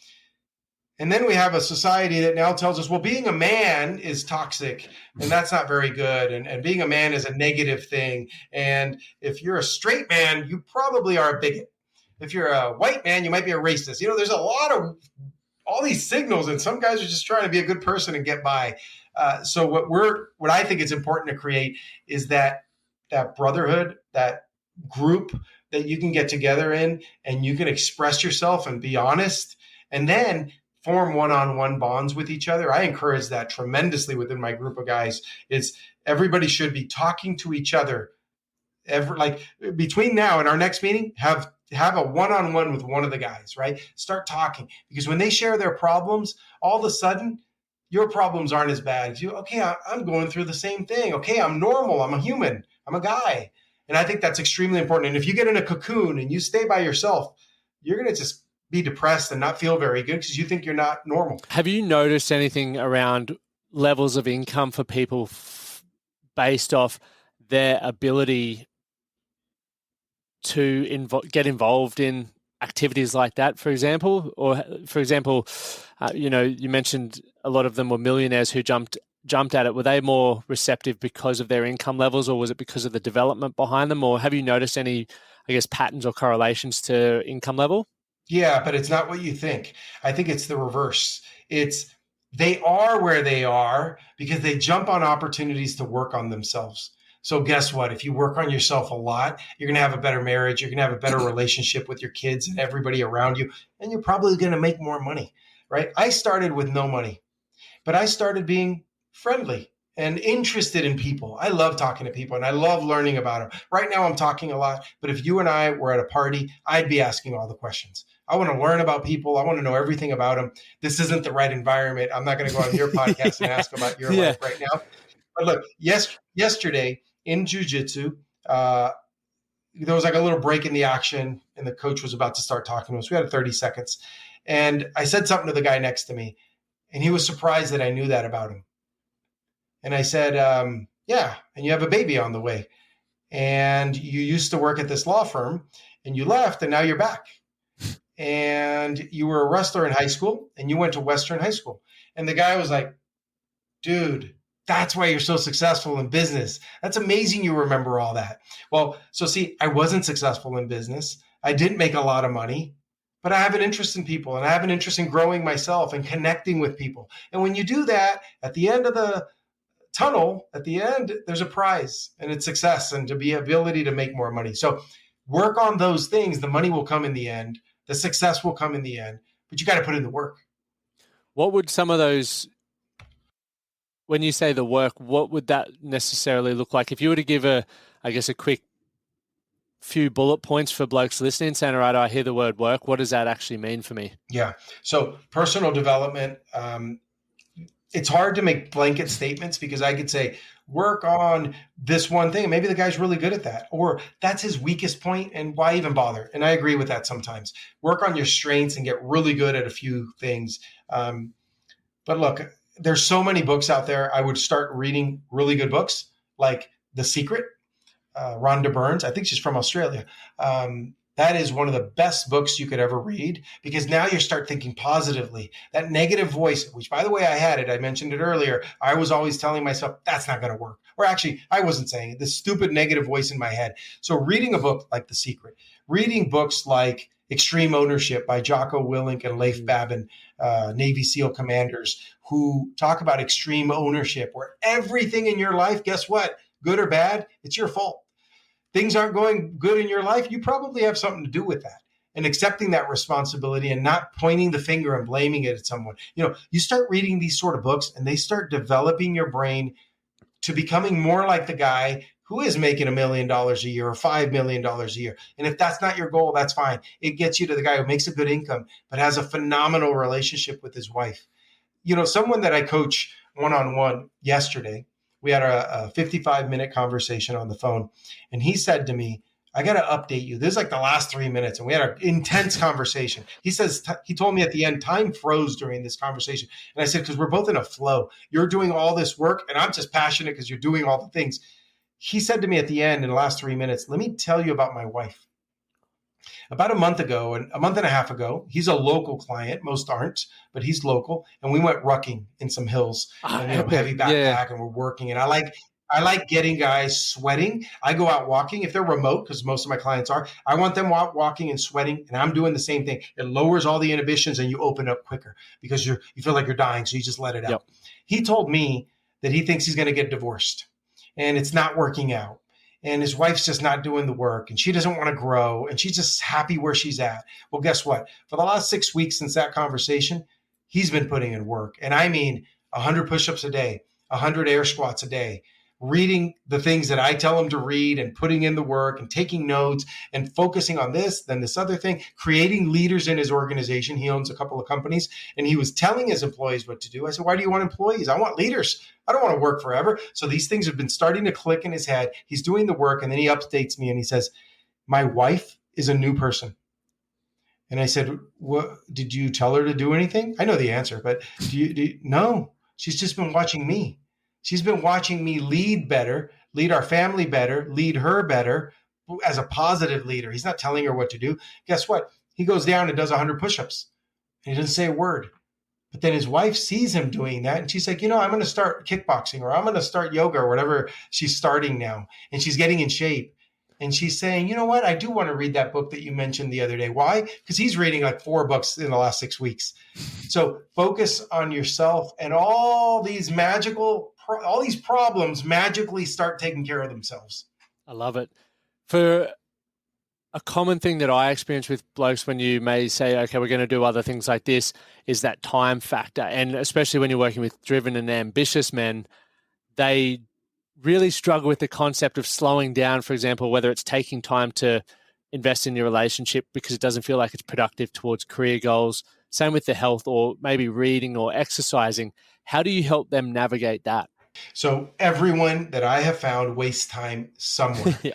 And then we have a society that now tells us, well, being a man is toxic and that's not very good. And being a man is a negative thing. And if you're a straight man, you probably are a bigot. If you're a white man, you might be a racist. There's a lot of all these signals, and some guys are just trying to be a good person and get by. So what I think is important to create is that brotherhood, that group that you can get together in and you can express yourself and be honest, and then form one-on-one bonds with each other. I encourage that tremendously within my group of guys. It's everybody should be talking to each other. Between now and our next meeting, have a one-on-one with one of the guys, right? Start talking, because when they share their problems, all of a sudden your problems aren't as bad as you. Okay, I'm going through the same thing. Okay, I'm normal. I'm a human. I'm a guy. And I think that's extremely important. And if you get in a cocoon and you stay by yourself, you're going to just be depressed and not feel very good because you think you're not normal. Have you noticed anything around levels of income for people based off their ability to get involved in activities like that, for example? Or, for example, you mentioned a lot of them were millionaires who jumped at it. Were they more receptive because of their income levels, or was it because of the development behind them? Or have you noticed any, patterns or correlations to income level? Yeah, but it's not what you think. I think it's the reverse. They are where they are because they jump on opportunities to work on themselves. So guess what? If you work on yourself a lot, you're going to have a better marriage. You're going to have a better relationship with your kids and everybody around you. And you're probably going to make more money, right? I started with no money, but I started being friendly and interested in people. I love talking to people and I love learning about them. Right now I'm talking a lot, but if you and I were at a party, I'd be asking all the questions. I want to learn about people. I want to know everything about them. This isn't the right environment. I'm not going to go on your podcast and ask about your life right now. But look, yesterday in jiu-jitsu, there was like a little break in the action and the coach was about to start talking to us. We had 30 seconds. And I said something to the guy next to me and he was surprised that I knew that about him. And I said, yeah, and you have a baby on the way. and you used to work at this law firm and you left and now you're back. And you were a wrestler in high school and you went to Western High School. And the guy was like, dude, that's why you're so successful in business. That's amazing you remember all that. Well, so see, I wasn't successful in business. I didn't make a lot of money, but I have an interest in people and I have an interest in growing myself and connecting with people. And when you do that, at the end of the tunnel, at the end, there's a prize and it's success and to be ability to make more money. So work on those things. The money will come in the end. The success will come in the end, but you got to put in the work. What would some of those, when you say the work, what would that necessarily look like? If you were to give a quick few bullet points for blokes listening, saying, all right, I hear the word work. What does that actually mean for me? Yeah. So personal development, it's hard to make blanket statements because I could say, work on this one thing. Maybe the guy's really good at that, or that's his weakest point, and why even bother? And I agree with that sometimes. Work on your strengths and get really good at a few things. But look, there's so many books out there. I would start reading really good books like The Secret, Rhonda Burns. I think she's from Australia. That is one of the best books you could ever read because now you start thinking positively. That negative voice, which by the way, I mentioned it earlier. I was always telling myself, that's not going to work. Or actually, I wasn't saying it, this stupid negative voice in my head. So reading a book like The Secret, reading books like Extreme Ownership by Jocko Willink and Leif Babin, Navy SEAL commanders who talk about extreme ownership, where everything in your life, guess what? Good or bad, it's your fault. Things aren't going good in your life, you probably have something to do with that. And accepting that responsibility and not pointing the finger and blaming it at someone. You start reading these sort of books and they start developing your brain to becoming more like the guy who is making $1 million a year or $5 million a year. And if that's not your goal, that's fine. It gets you to the guy who makes a good income, but has a phenomenal relationship with his wife. Someone that I coach one-on-one yesterday, we had a 55-minute conversation on the phone. And he said to me, I got to update you. This is like the last 3 minutes. And we had an intense conversation. He told me at the end, time froze during this conversation. And I said, because we're both in a flow. You're doing all this work and I'm just passionate because you're doing all the things. He said to me at the end in the last 3 minutes, let me tell you about my wife. About a month and a half ago, he's a local client. Most aren't, but he's local. And we went rucking in some hills and heavy backpack and we're working. And I like getting guys sweating. I go out walking if they're remote, because most of my clients are. I want them out walking and sweating, and I'm doing the same thing. It lowers all the inhibitions and you open up quicker because you feel like you're dying, so you just let it out. Yep. He told me that he thinks he's going to get divorced and it's not working out. And his wife's just not doing the work and she doesn't want to grow and she's just happy where she's at. Well, guess what? For the last 6 weeks since that conversation, he's been putting in work. And I mean 100 push-ups a day, 100 air squats a day, reading the things that I tell him to read and putting in the work and taking notes and focusing on this, then this other thing, creating leaders in his organization. He owns a couple of companies and he was telling his employees what to do. I said, why do you want employees? I want leaders. I don't want to work forever. So these things have been starting to click in his head. He's doing the work and then he updates me and he says, my wife is a new person. And I said, what, did you tell her to do anything? I know the answer, but no, she's just been watching me. She's been watching me lead better, lead our family better, lead her better as a positive leader. He's not telling her what to do. Guess what? He goes down and does 100 push-ups and he doesn't say a word. But then his wife sees him doing that and she's like, I'm going to start kickboxing or I'm going to start yoga or whatever she's starting now. And she's getting in shape. And she's saying, you know what? I do want to read that book that you mentioned the other day. Why? Because he's reading like 4 books in the last 6 weeks. So focus on yourself and all these problems magically start taking care of themselves. I love it. For a common thing that I experience with blokes when you may say, okay, we're going to do other things like this, is that time factor. And especially when you're working with driven and ambitious men, they really struggle with the concept of slowing down, for example, whether it's taking time to invest in your relationship because it doesn't feel like it's productive towards career goals. Same with the health or maybe reading or exercising. How do you help them navigate that? So everyone that I have found wastes time somewhere. Yeah.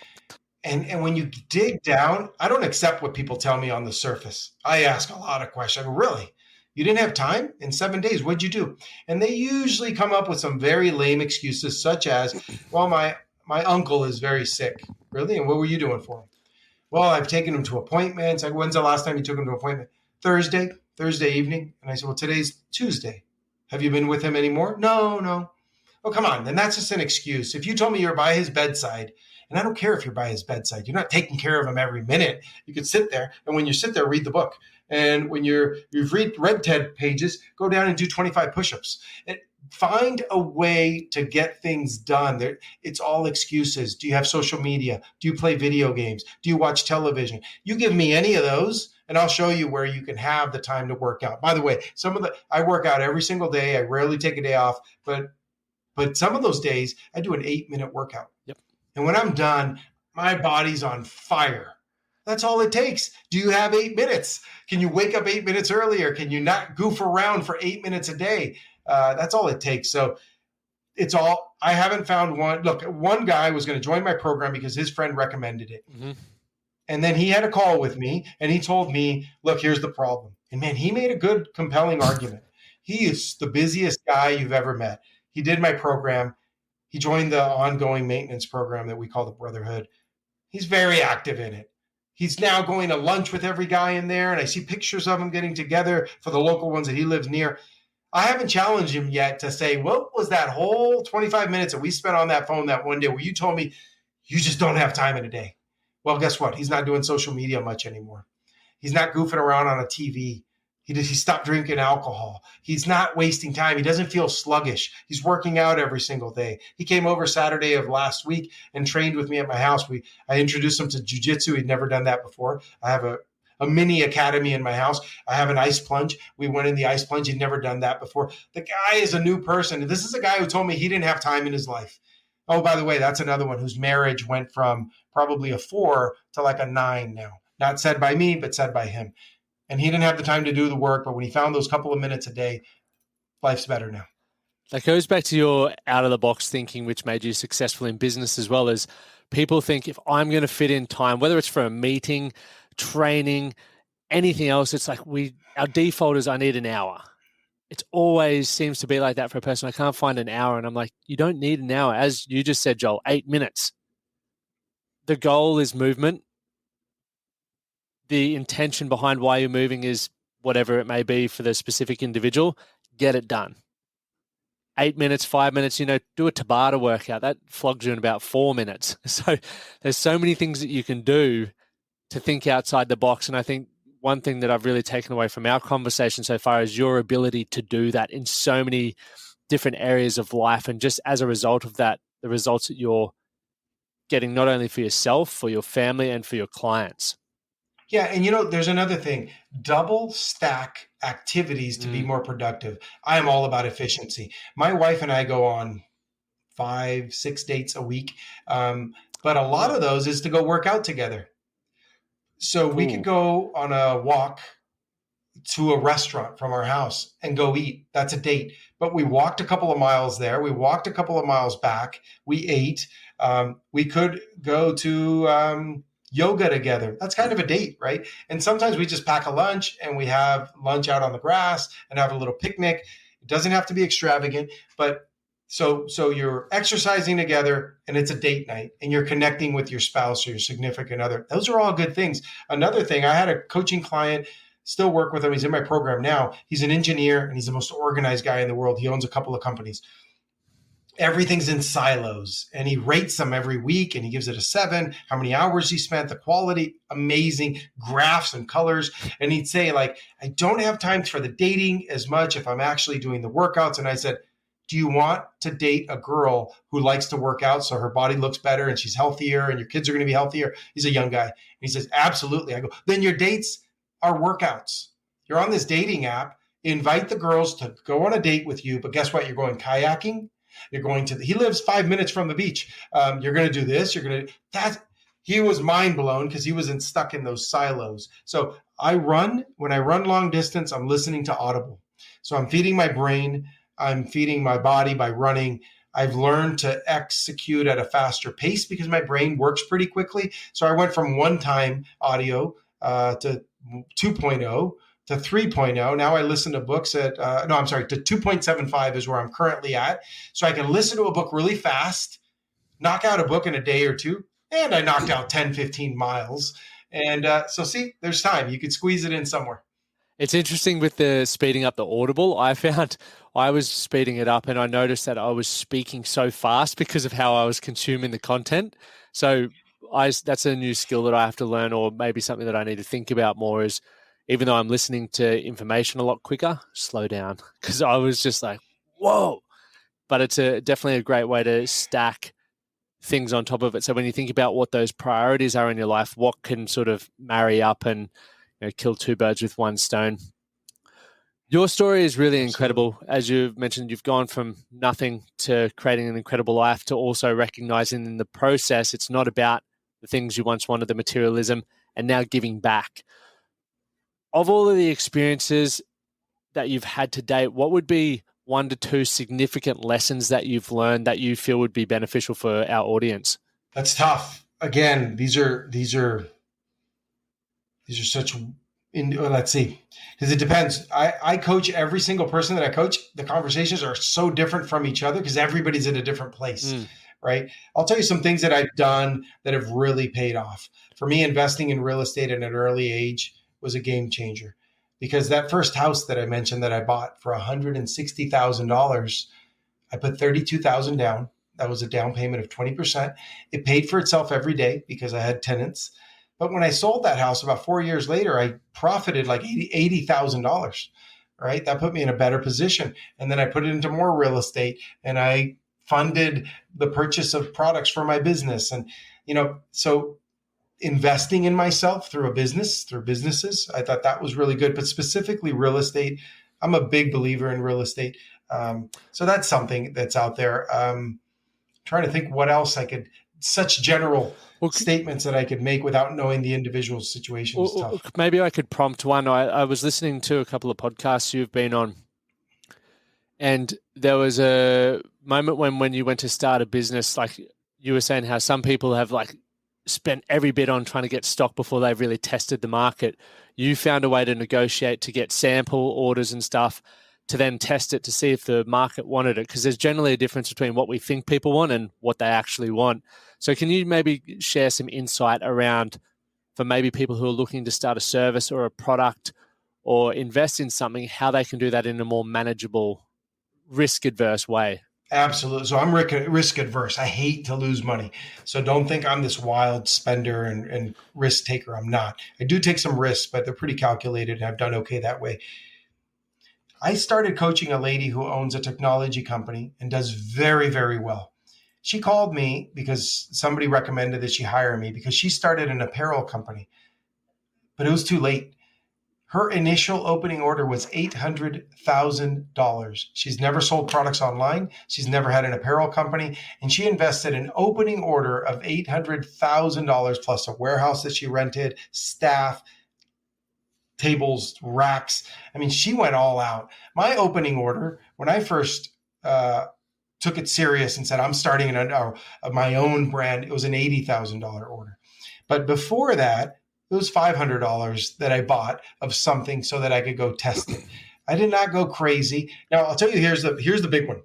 And when you dig down, I don't accept what people tell me on the surface. I ask a lot of questions. I go, really? You didn't have time in 7 days? What'd you do? And they usually come up with some very lame excuses, such as, well, my uncle is very sick. Really? And what were you doing for him? Well, I've taken him to appointments. Like, when's the last time you took him to an appointment? Thursday evening. And I said, well, today's Tuesday. Have you been with him anymore? No, no. Oh, come on. Then that's just an excuse. If you told me you're by his bedside, and I don't care if you're by his bedside, you're not taking care of him every minute. You could sit there, and when you sit there, read the book. And when you've read 10 pages, go down and do 25 push-ups. And find a way to get things done. It's all excuses. Do you have social media? Do you play video games? Do you watch television? You give me any of those, and I'll show you where you can have the time to work out. By the way, I work out every single day. I rarely take a day off, but some of those days I do an 8-minute workout. Yep. And when I'm done, my body's on fire. That's all it takes. Do you have 8 minutes? Can you wake up 8 minutes earlier? Can you not goof around for 8 minutes a day? That's all it takes. So I haven't found one. Look, one guy was going to join my program because his friend recommended it. Mm-hmm. And then he had a call with me and he told me, look, here's the problem. And man, he made a good, compelling argument. He is the busiest guy you've ever met. He did my program. He joined the ongoing maintenance program that we call the Brotherhood. He's very active in it. He's now going to lunch with every guy in there. And I see pictures of him getting together for the local ones that he lives near. I haven't challenged him yet to say, what was that whole 25 minutes that we spent on that phone that one day where you told me you just don't have time in a day? Well, guess what? He's not doing social media much anymore. He's not goofing around on a TV. He stopped drinking alcohol. He's not wasting time. He doesn't feel sluggish. He's working out every single day. He came over Saturday of last week and trained with me at my house. I introduced him to jiu-jitsu. He'd never done that before. I have a mini academy in my house. I have an ice plunge. We went in the ice plunge. He'd never done that before. The guy is a new person. This is a guy who told me he didn't have time in his life. Oh, by the way, that's another one whose marriage went from probably a 4 to like a 9 now. Not said by me, but said by him. And he didn't have the time to do the work, but when he found those couple of minutes a day, life's better now. That goes back to your out-of-the-box thinking, which made you successful in business, as well as people think, if I'm going to fit in time, whether it's for a meeting, training, anything else, it's like our default is I need an hour. It always seems to be like that for a person. I can't find an hour. And I'm like, you don't need an hour. As you just said, Joel, 8 minutes. The goal is movement. The intention behind why you're moving is whatever it may be for the specific individual. Get it done. 8 minutes, 5 minutes, do a Tabata workout. That flogs you in about 4 minutes. So there's so many things that you can do to think outside the box. And I think one thing that I've really taken away from our conversation so far is your ability to do that in so many different areas of life. And just as a result of that, the results that you're getting not only for yourself, for your family, and for your clients. Yeah. And there's another thing, double stack activities to be more productive. I am all about efficiency. My wife and I go on 5-6 dates a week. But a lot of those is to go work out together. So we could go on a walk to a restaurant from our house and go eat. That's a date. But we walked a couple of miles there. We walked a couple of miles back. We ate. We could go to yoga together. That's kind of a date, right? And sometimes we just pack a lunch and we have lunch out on the grass and have a little picnic. It doesn't have to be extravagant, but so you're exercising together and it's a date night and you're connecting with your spouse or your significant other. Those are all good things. Another thing, I had a coaching client, still work with him. He's in my program now. He's an engineer and he's the most organized guy in the world. He owns a couple of companies. Everything's in silos and he rates them every week and he gives it a 7, how many hours he spent, the quality, amazing graphs and colors. And he'd say like, I don't have time for the dating as much if I'm actually doing the workouts. And I said, do you want to date a girl who likes to work out so her body looks better and she's healthier and your kids are going to be healthier? He's a young guy. And he says, absolutely. I go, then your dates are workouts. You're on this dating app. Invite the girls to go on a date with you. But guess what? You're going kayaking. You're going to, he lives 5 minutes from the beach. You're going to do this. You're going to, he was mind blown because he wasn't stuck in those silos. So when I run long distance, I'm listening to Audible. So I'm feeding my brain. I'm feeding my body by running. I've learned to execute at a faster pace because my brain works pretty quickly. So I went from one-time audio to 2.0 to 3.0. Now I listen to books to 2.75 is where I'm currently at. So I can listen to a book really fast, knock out a book in a day or two, and I knocked out 10, 15 miles. And so see, there's time. You could squeeze it in somewhere. It's interesting with the speeding up the audible. I found I was speeding it up and I noticed that I was speaking so fast because of how I was consuming the content. So that's a new skill that I have to learn, or maybe something that I need to think about more is, even though I'm listening to information a lot quicker, slow down, because I was just like, whoa. But it's definitely a great way to stack things on top of it. So when you think about what those priorities are in your life, what can sort of marry up and kill two birds with one stone. Your story is really incredible. As you've mentioned, you've gone from nothing to creating an incredible life, to also recognizing in the process it's not about the things you once wanted, the materialism, and now giving back. Of all of the experiences that you've had to date, what would be 1 to 2 significant lessons that you've learned that you feel would be beneficial for our audience? That's tough. Again, these are such, let's see, because it depends. I coach every single person that I coach. The conversations are so different from each other because everybody's in a different place, right? I'll tell you some things that I've done that have really paid off. For me, investing in real estate at an early age was a game changer, because that first house that I mentioned that I bought for $160,000, I put $32,000 down. That was a down payment of 20%. It paid for itself every day because I had tenants. But when I sold that house about 4 years later, I profited like $80,000, right? That put me in a better position. And then I put it into more real estate, and I funded the purchase of products for my business. And, so investing in myself through businesses, I thought that was really good. But specifically real estate, I'm a big believer in real estate. So that's something that's out there. Trying to think what else such general statements that I could make without knowing the individual situation is tough. Maybe I could prompt one. I was listening to a couple of podcasts you've been on, and there was a moment when you went to start a business, like you were saying how some people have like spent every bit on trying to get stock before they've really tested the market. You found a way to negotiate to get sample orders and stuff, to then test it to see if the market wanted it, because there's generally a difference between what we think people want and what they actually want. So can you maybe share some insight around, for maybe people who are looking to start a service or a product or invest in something, how they can do that in a more manageable, risk-adverse way? Absolutely. So I'm risk adverse. I hate to lose money. So don't think I'm this wild spender and risk taker. I'm not. I do take some risks, but they're pretty calculated, and I've done okay that way. I started coaching a lady who owns a technology company and does very, very well. She called me because somebody recommended that she hire me, because she started an apparel company, but it was too late. Her initial opening order was $800,000. She's never sold products online. She's never had an apparel company. And she invested an opening order of $800,000 plus a warehouse that she rented, staff, tables, racks. I mean, she went all out. My opening order, when I first took it serious and said, I'm starting my own brand, it was an $80,000 order. But before that, it was $500 that I bought of something so that I could go test it. I did not go crazy. Now, I'll tell you, here's the big one,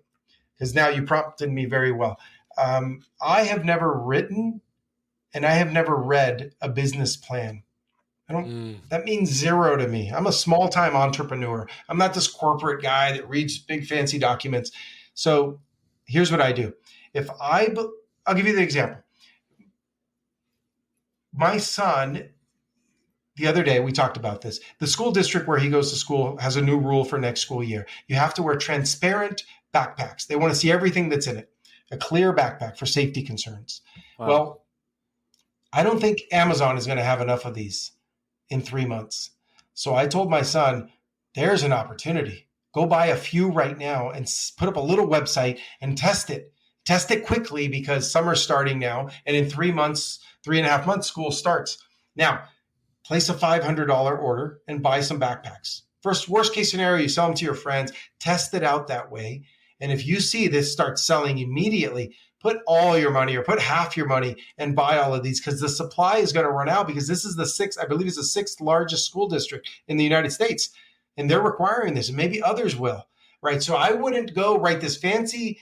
because now you prompted me very well. I have never written and I have never read a business plan. That means zero to me. I'm a small-time entrepreneur. I'm not this corporate guy that reads big fancy documents. So here's what I do. I'll give you the example. My son, the other day, we talked about this. The school district where he goes to school has a new rule for next school year. You have to wear transparent backpacks. They want to see everything that's in it. A clear backpack for safety concerns. Wow. Well, I don't think Amazon is going to have enough of these in 3 months. So I told my son, there's an opportunity. Go buy a few right now and put up a little website and test it. Test it quickly, because summer's starting now. And in 3 months, 3.5 months, school starts. Now, place a $500 order and buy some backpacks. Worst case scenario, you sell them to your friends, test it out that way. And if you see this start selling immediately, put all your money or put half your money and buy all of these, because the supply is going to run out, because this is the sixth largest school district in the United States. And they're requiring this, and maybe others will, right? So I wouldn't go write this fancy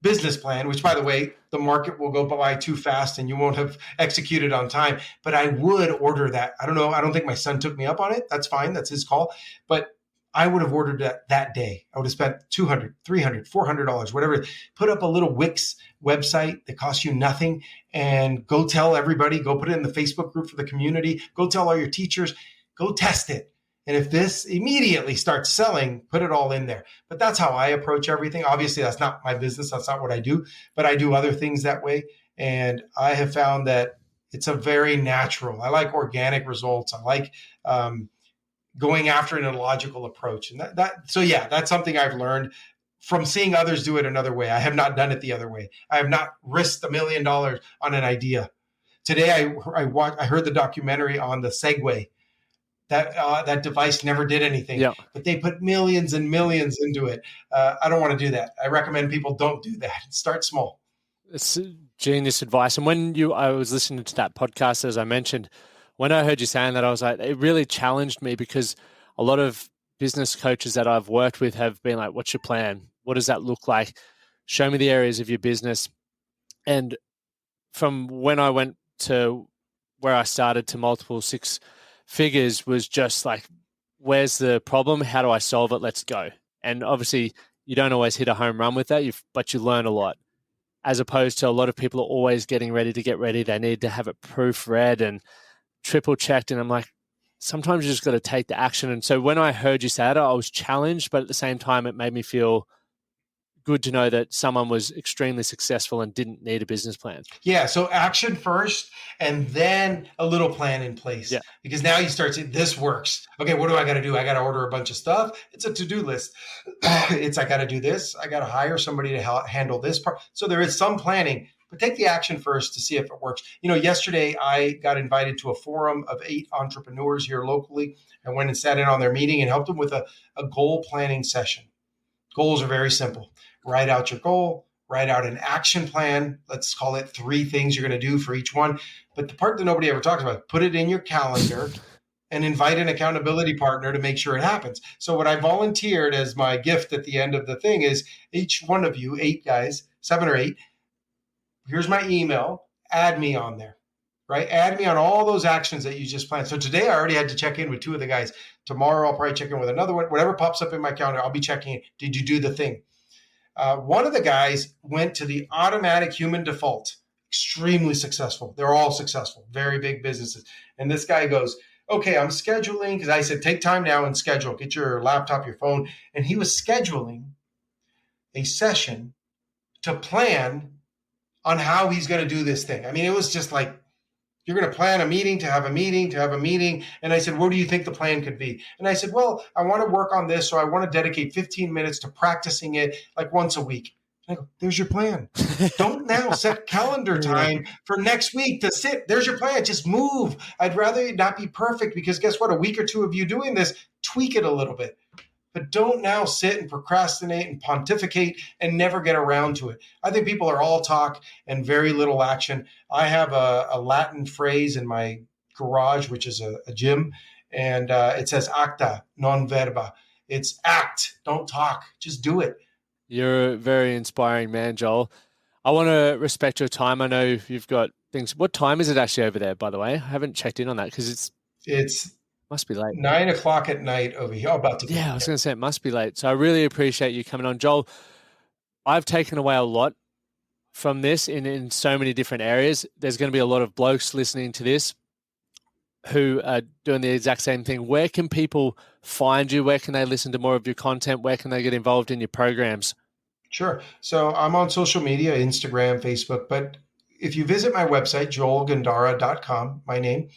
business plan, which by the way, the market will go by too fast and you won't have executed on time. But I would order that. I don't know. I don't think my son took me up on it. That's fine. That's his call. But I would have ordered that day. I would have spent $200, $300, $400, whatever. Put up a little Wix website that costs you nothing and go tell everybody, go put it in the Facebook group for the community, go tell all your teachers, go test it. And if this immediately starts selling, put it all in there. But that's how I approach everything. Obviously, that's not my business. That's not what I do, but I do other things that way. And I have found that it's a very natural. I like organic results. I like going after it in a logical approach. And so yeah, that's something I've learned from seeing others do it another way. I have not done it the other way. I have not risked $1 million on an idea. Today, I heard the documentary on the Segway. That device never did anything, but they put millions and millions into it. I don't want to do that. I recommend people don't do that. Start small. It's genius advice. And when I was listening to that podcast, as I mentioned, when I heard you saying that, I was like, it really challenged me because a lot of business coaches that I've worked with have been like, what's your plan? What does that look like? Show me the areas of your business. And from when I went to where I started to multiple six figures was just like, where's the problem? How do I solve it? Let's go. And obviously you don't always hit a home run with that, but you learn a lot, as opposed to a lot of people are always getting ready to get ready. They need to have it proofread and triple checked. And I'm like, sometimes you just got to take the action. And so when I heard you say that, I was challenged, but at the same time, it made me feel good to know that someone was extremely successful and didn't need a business plan. Yeah. So action first and then a little plan in place. Yeah. Because now you start saying, this works. Okay, what do I got to do? I got to order a bunch of stuff. It's a to-do list. I got to do this. I got to hire somebody to handle this part. So there is some planning, but take the action first to see if it works. Yesterday I got invited to a forum of 8 entrepreneurs here locally. I went and sat in on their meeting and helped them with a goal planning session. Goals are very simple. Write out your goal, write out an action plan. Let's call it 3 things you're going to do for each one. But the part that nobody ever talks about, put it in your calendar and invite an accountability partner to make sure it happens. So what I volunteered as my gift at the end of the thing is each one of you, 8 guys, 7 or 8, here's my email, add me on there, right? Add me on all those actions that you just planned. So today I already had to check in with 2 of the guys. Tomorrow I'll probably check in with another one. Whatever pops up in my calendar, I'll be checking in. Did you do the thing? One of the guys went to the automatic human default, extremely successful. They're all successful, very big businesses. And this guy goes, okay, I'm scheduling, because I said, take time now and schedule, get your laptop, your phone. And he was scheduling a session to plan on how he's going to do this thing. I mean, it was just like, you're going to plan a meeting to have a meeting to have a meeting. And I said, what do you think the plan could be? And I said, well, I want to work on this. So I want to dedicate 15 minutes to practicing it like once a week. And I go, there's your plan. Don't now set calendar time for next week to sit. There's your plan. Just move. I'd rather it not be perfect because guess what? A week or 2 of you doing this, tweak it a little bit. But don't now sit and procrastinate and pontificate and never get around to it. I think people are all talk and very little action. I have a Latin phrase in my garage, which is a gym, and it says acta, non verba. It's act, don't talk, just do it. You're a very inspiring man, Joel. I want to respect your time. I know you've got things. What time is it actually over there, by the way? I haven't checked in on that because it's must be late. 9:00 at night over here. About to go. Yeah, I was going to say it must be late. So I really appreciate you coming on, Joel. I've taken away a lot from this in so many different areas. There's going to be a lot of blokes listening to this who are doing the exact same thing. Where can people find you? Where can they listen to more of your content? Where can they get involved in your programs? Sure. So I'm on social media, Instagram, Facebook, but if you visit my website, joelgondara.com, my name,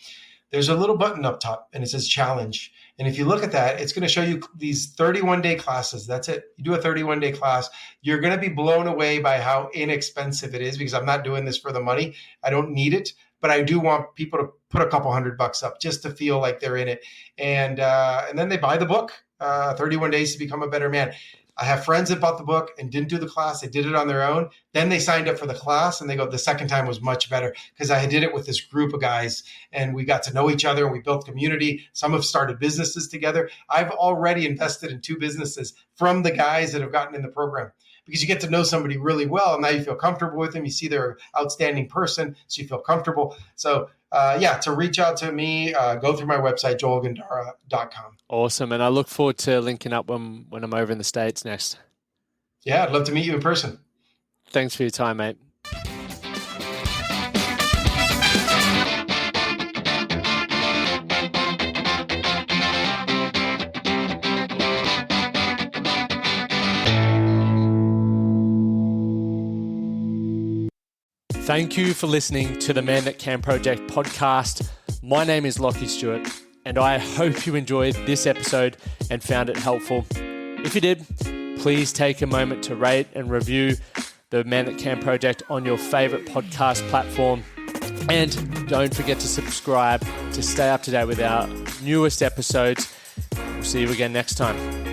there's a little button up top and it says challenge. And if you look at that, it's going to show you these 31-day classes. That's it. You do a 31-day class. You're going to be blown away by how inexpensive it is because I'm not doing this for the money. I don't need it, but I do want people to put a couple $100 up just to feel like they're in it. And then they buy the book, 31 Days to Become a Better Man. I have friends that bought the book and didn't do the class. They did it on their own. Then they signed up for the class and they go, the second time was much better because I did it with this group of guys and we got to know each other and we built community. Some have started businesses together. I've already invested in 2 businesses from the guys that have gotten in the program. because you get to know somebody really well. And now you feel comfortable with them. You see they're an outstanding person, so you feel comfortable. So to reach out to me, go through my website, joelgondara.com. Awesome. And I look forward to linking up when I'm over in the States next. Yeah, I'd love to meet you in person. Thanks for your time, mate. Thank you for listening to the Man That Can Project podcast. My name is Lachlan Stuart, and I hope you enjoyed this episode and found it helpful. If you did, please take a moment to rate and review the Man That Can Project on your favorite podcast platform. And don't forget to subscribe to stay up to date with our newest episodes. We'll see you again next time.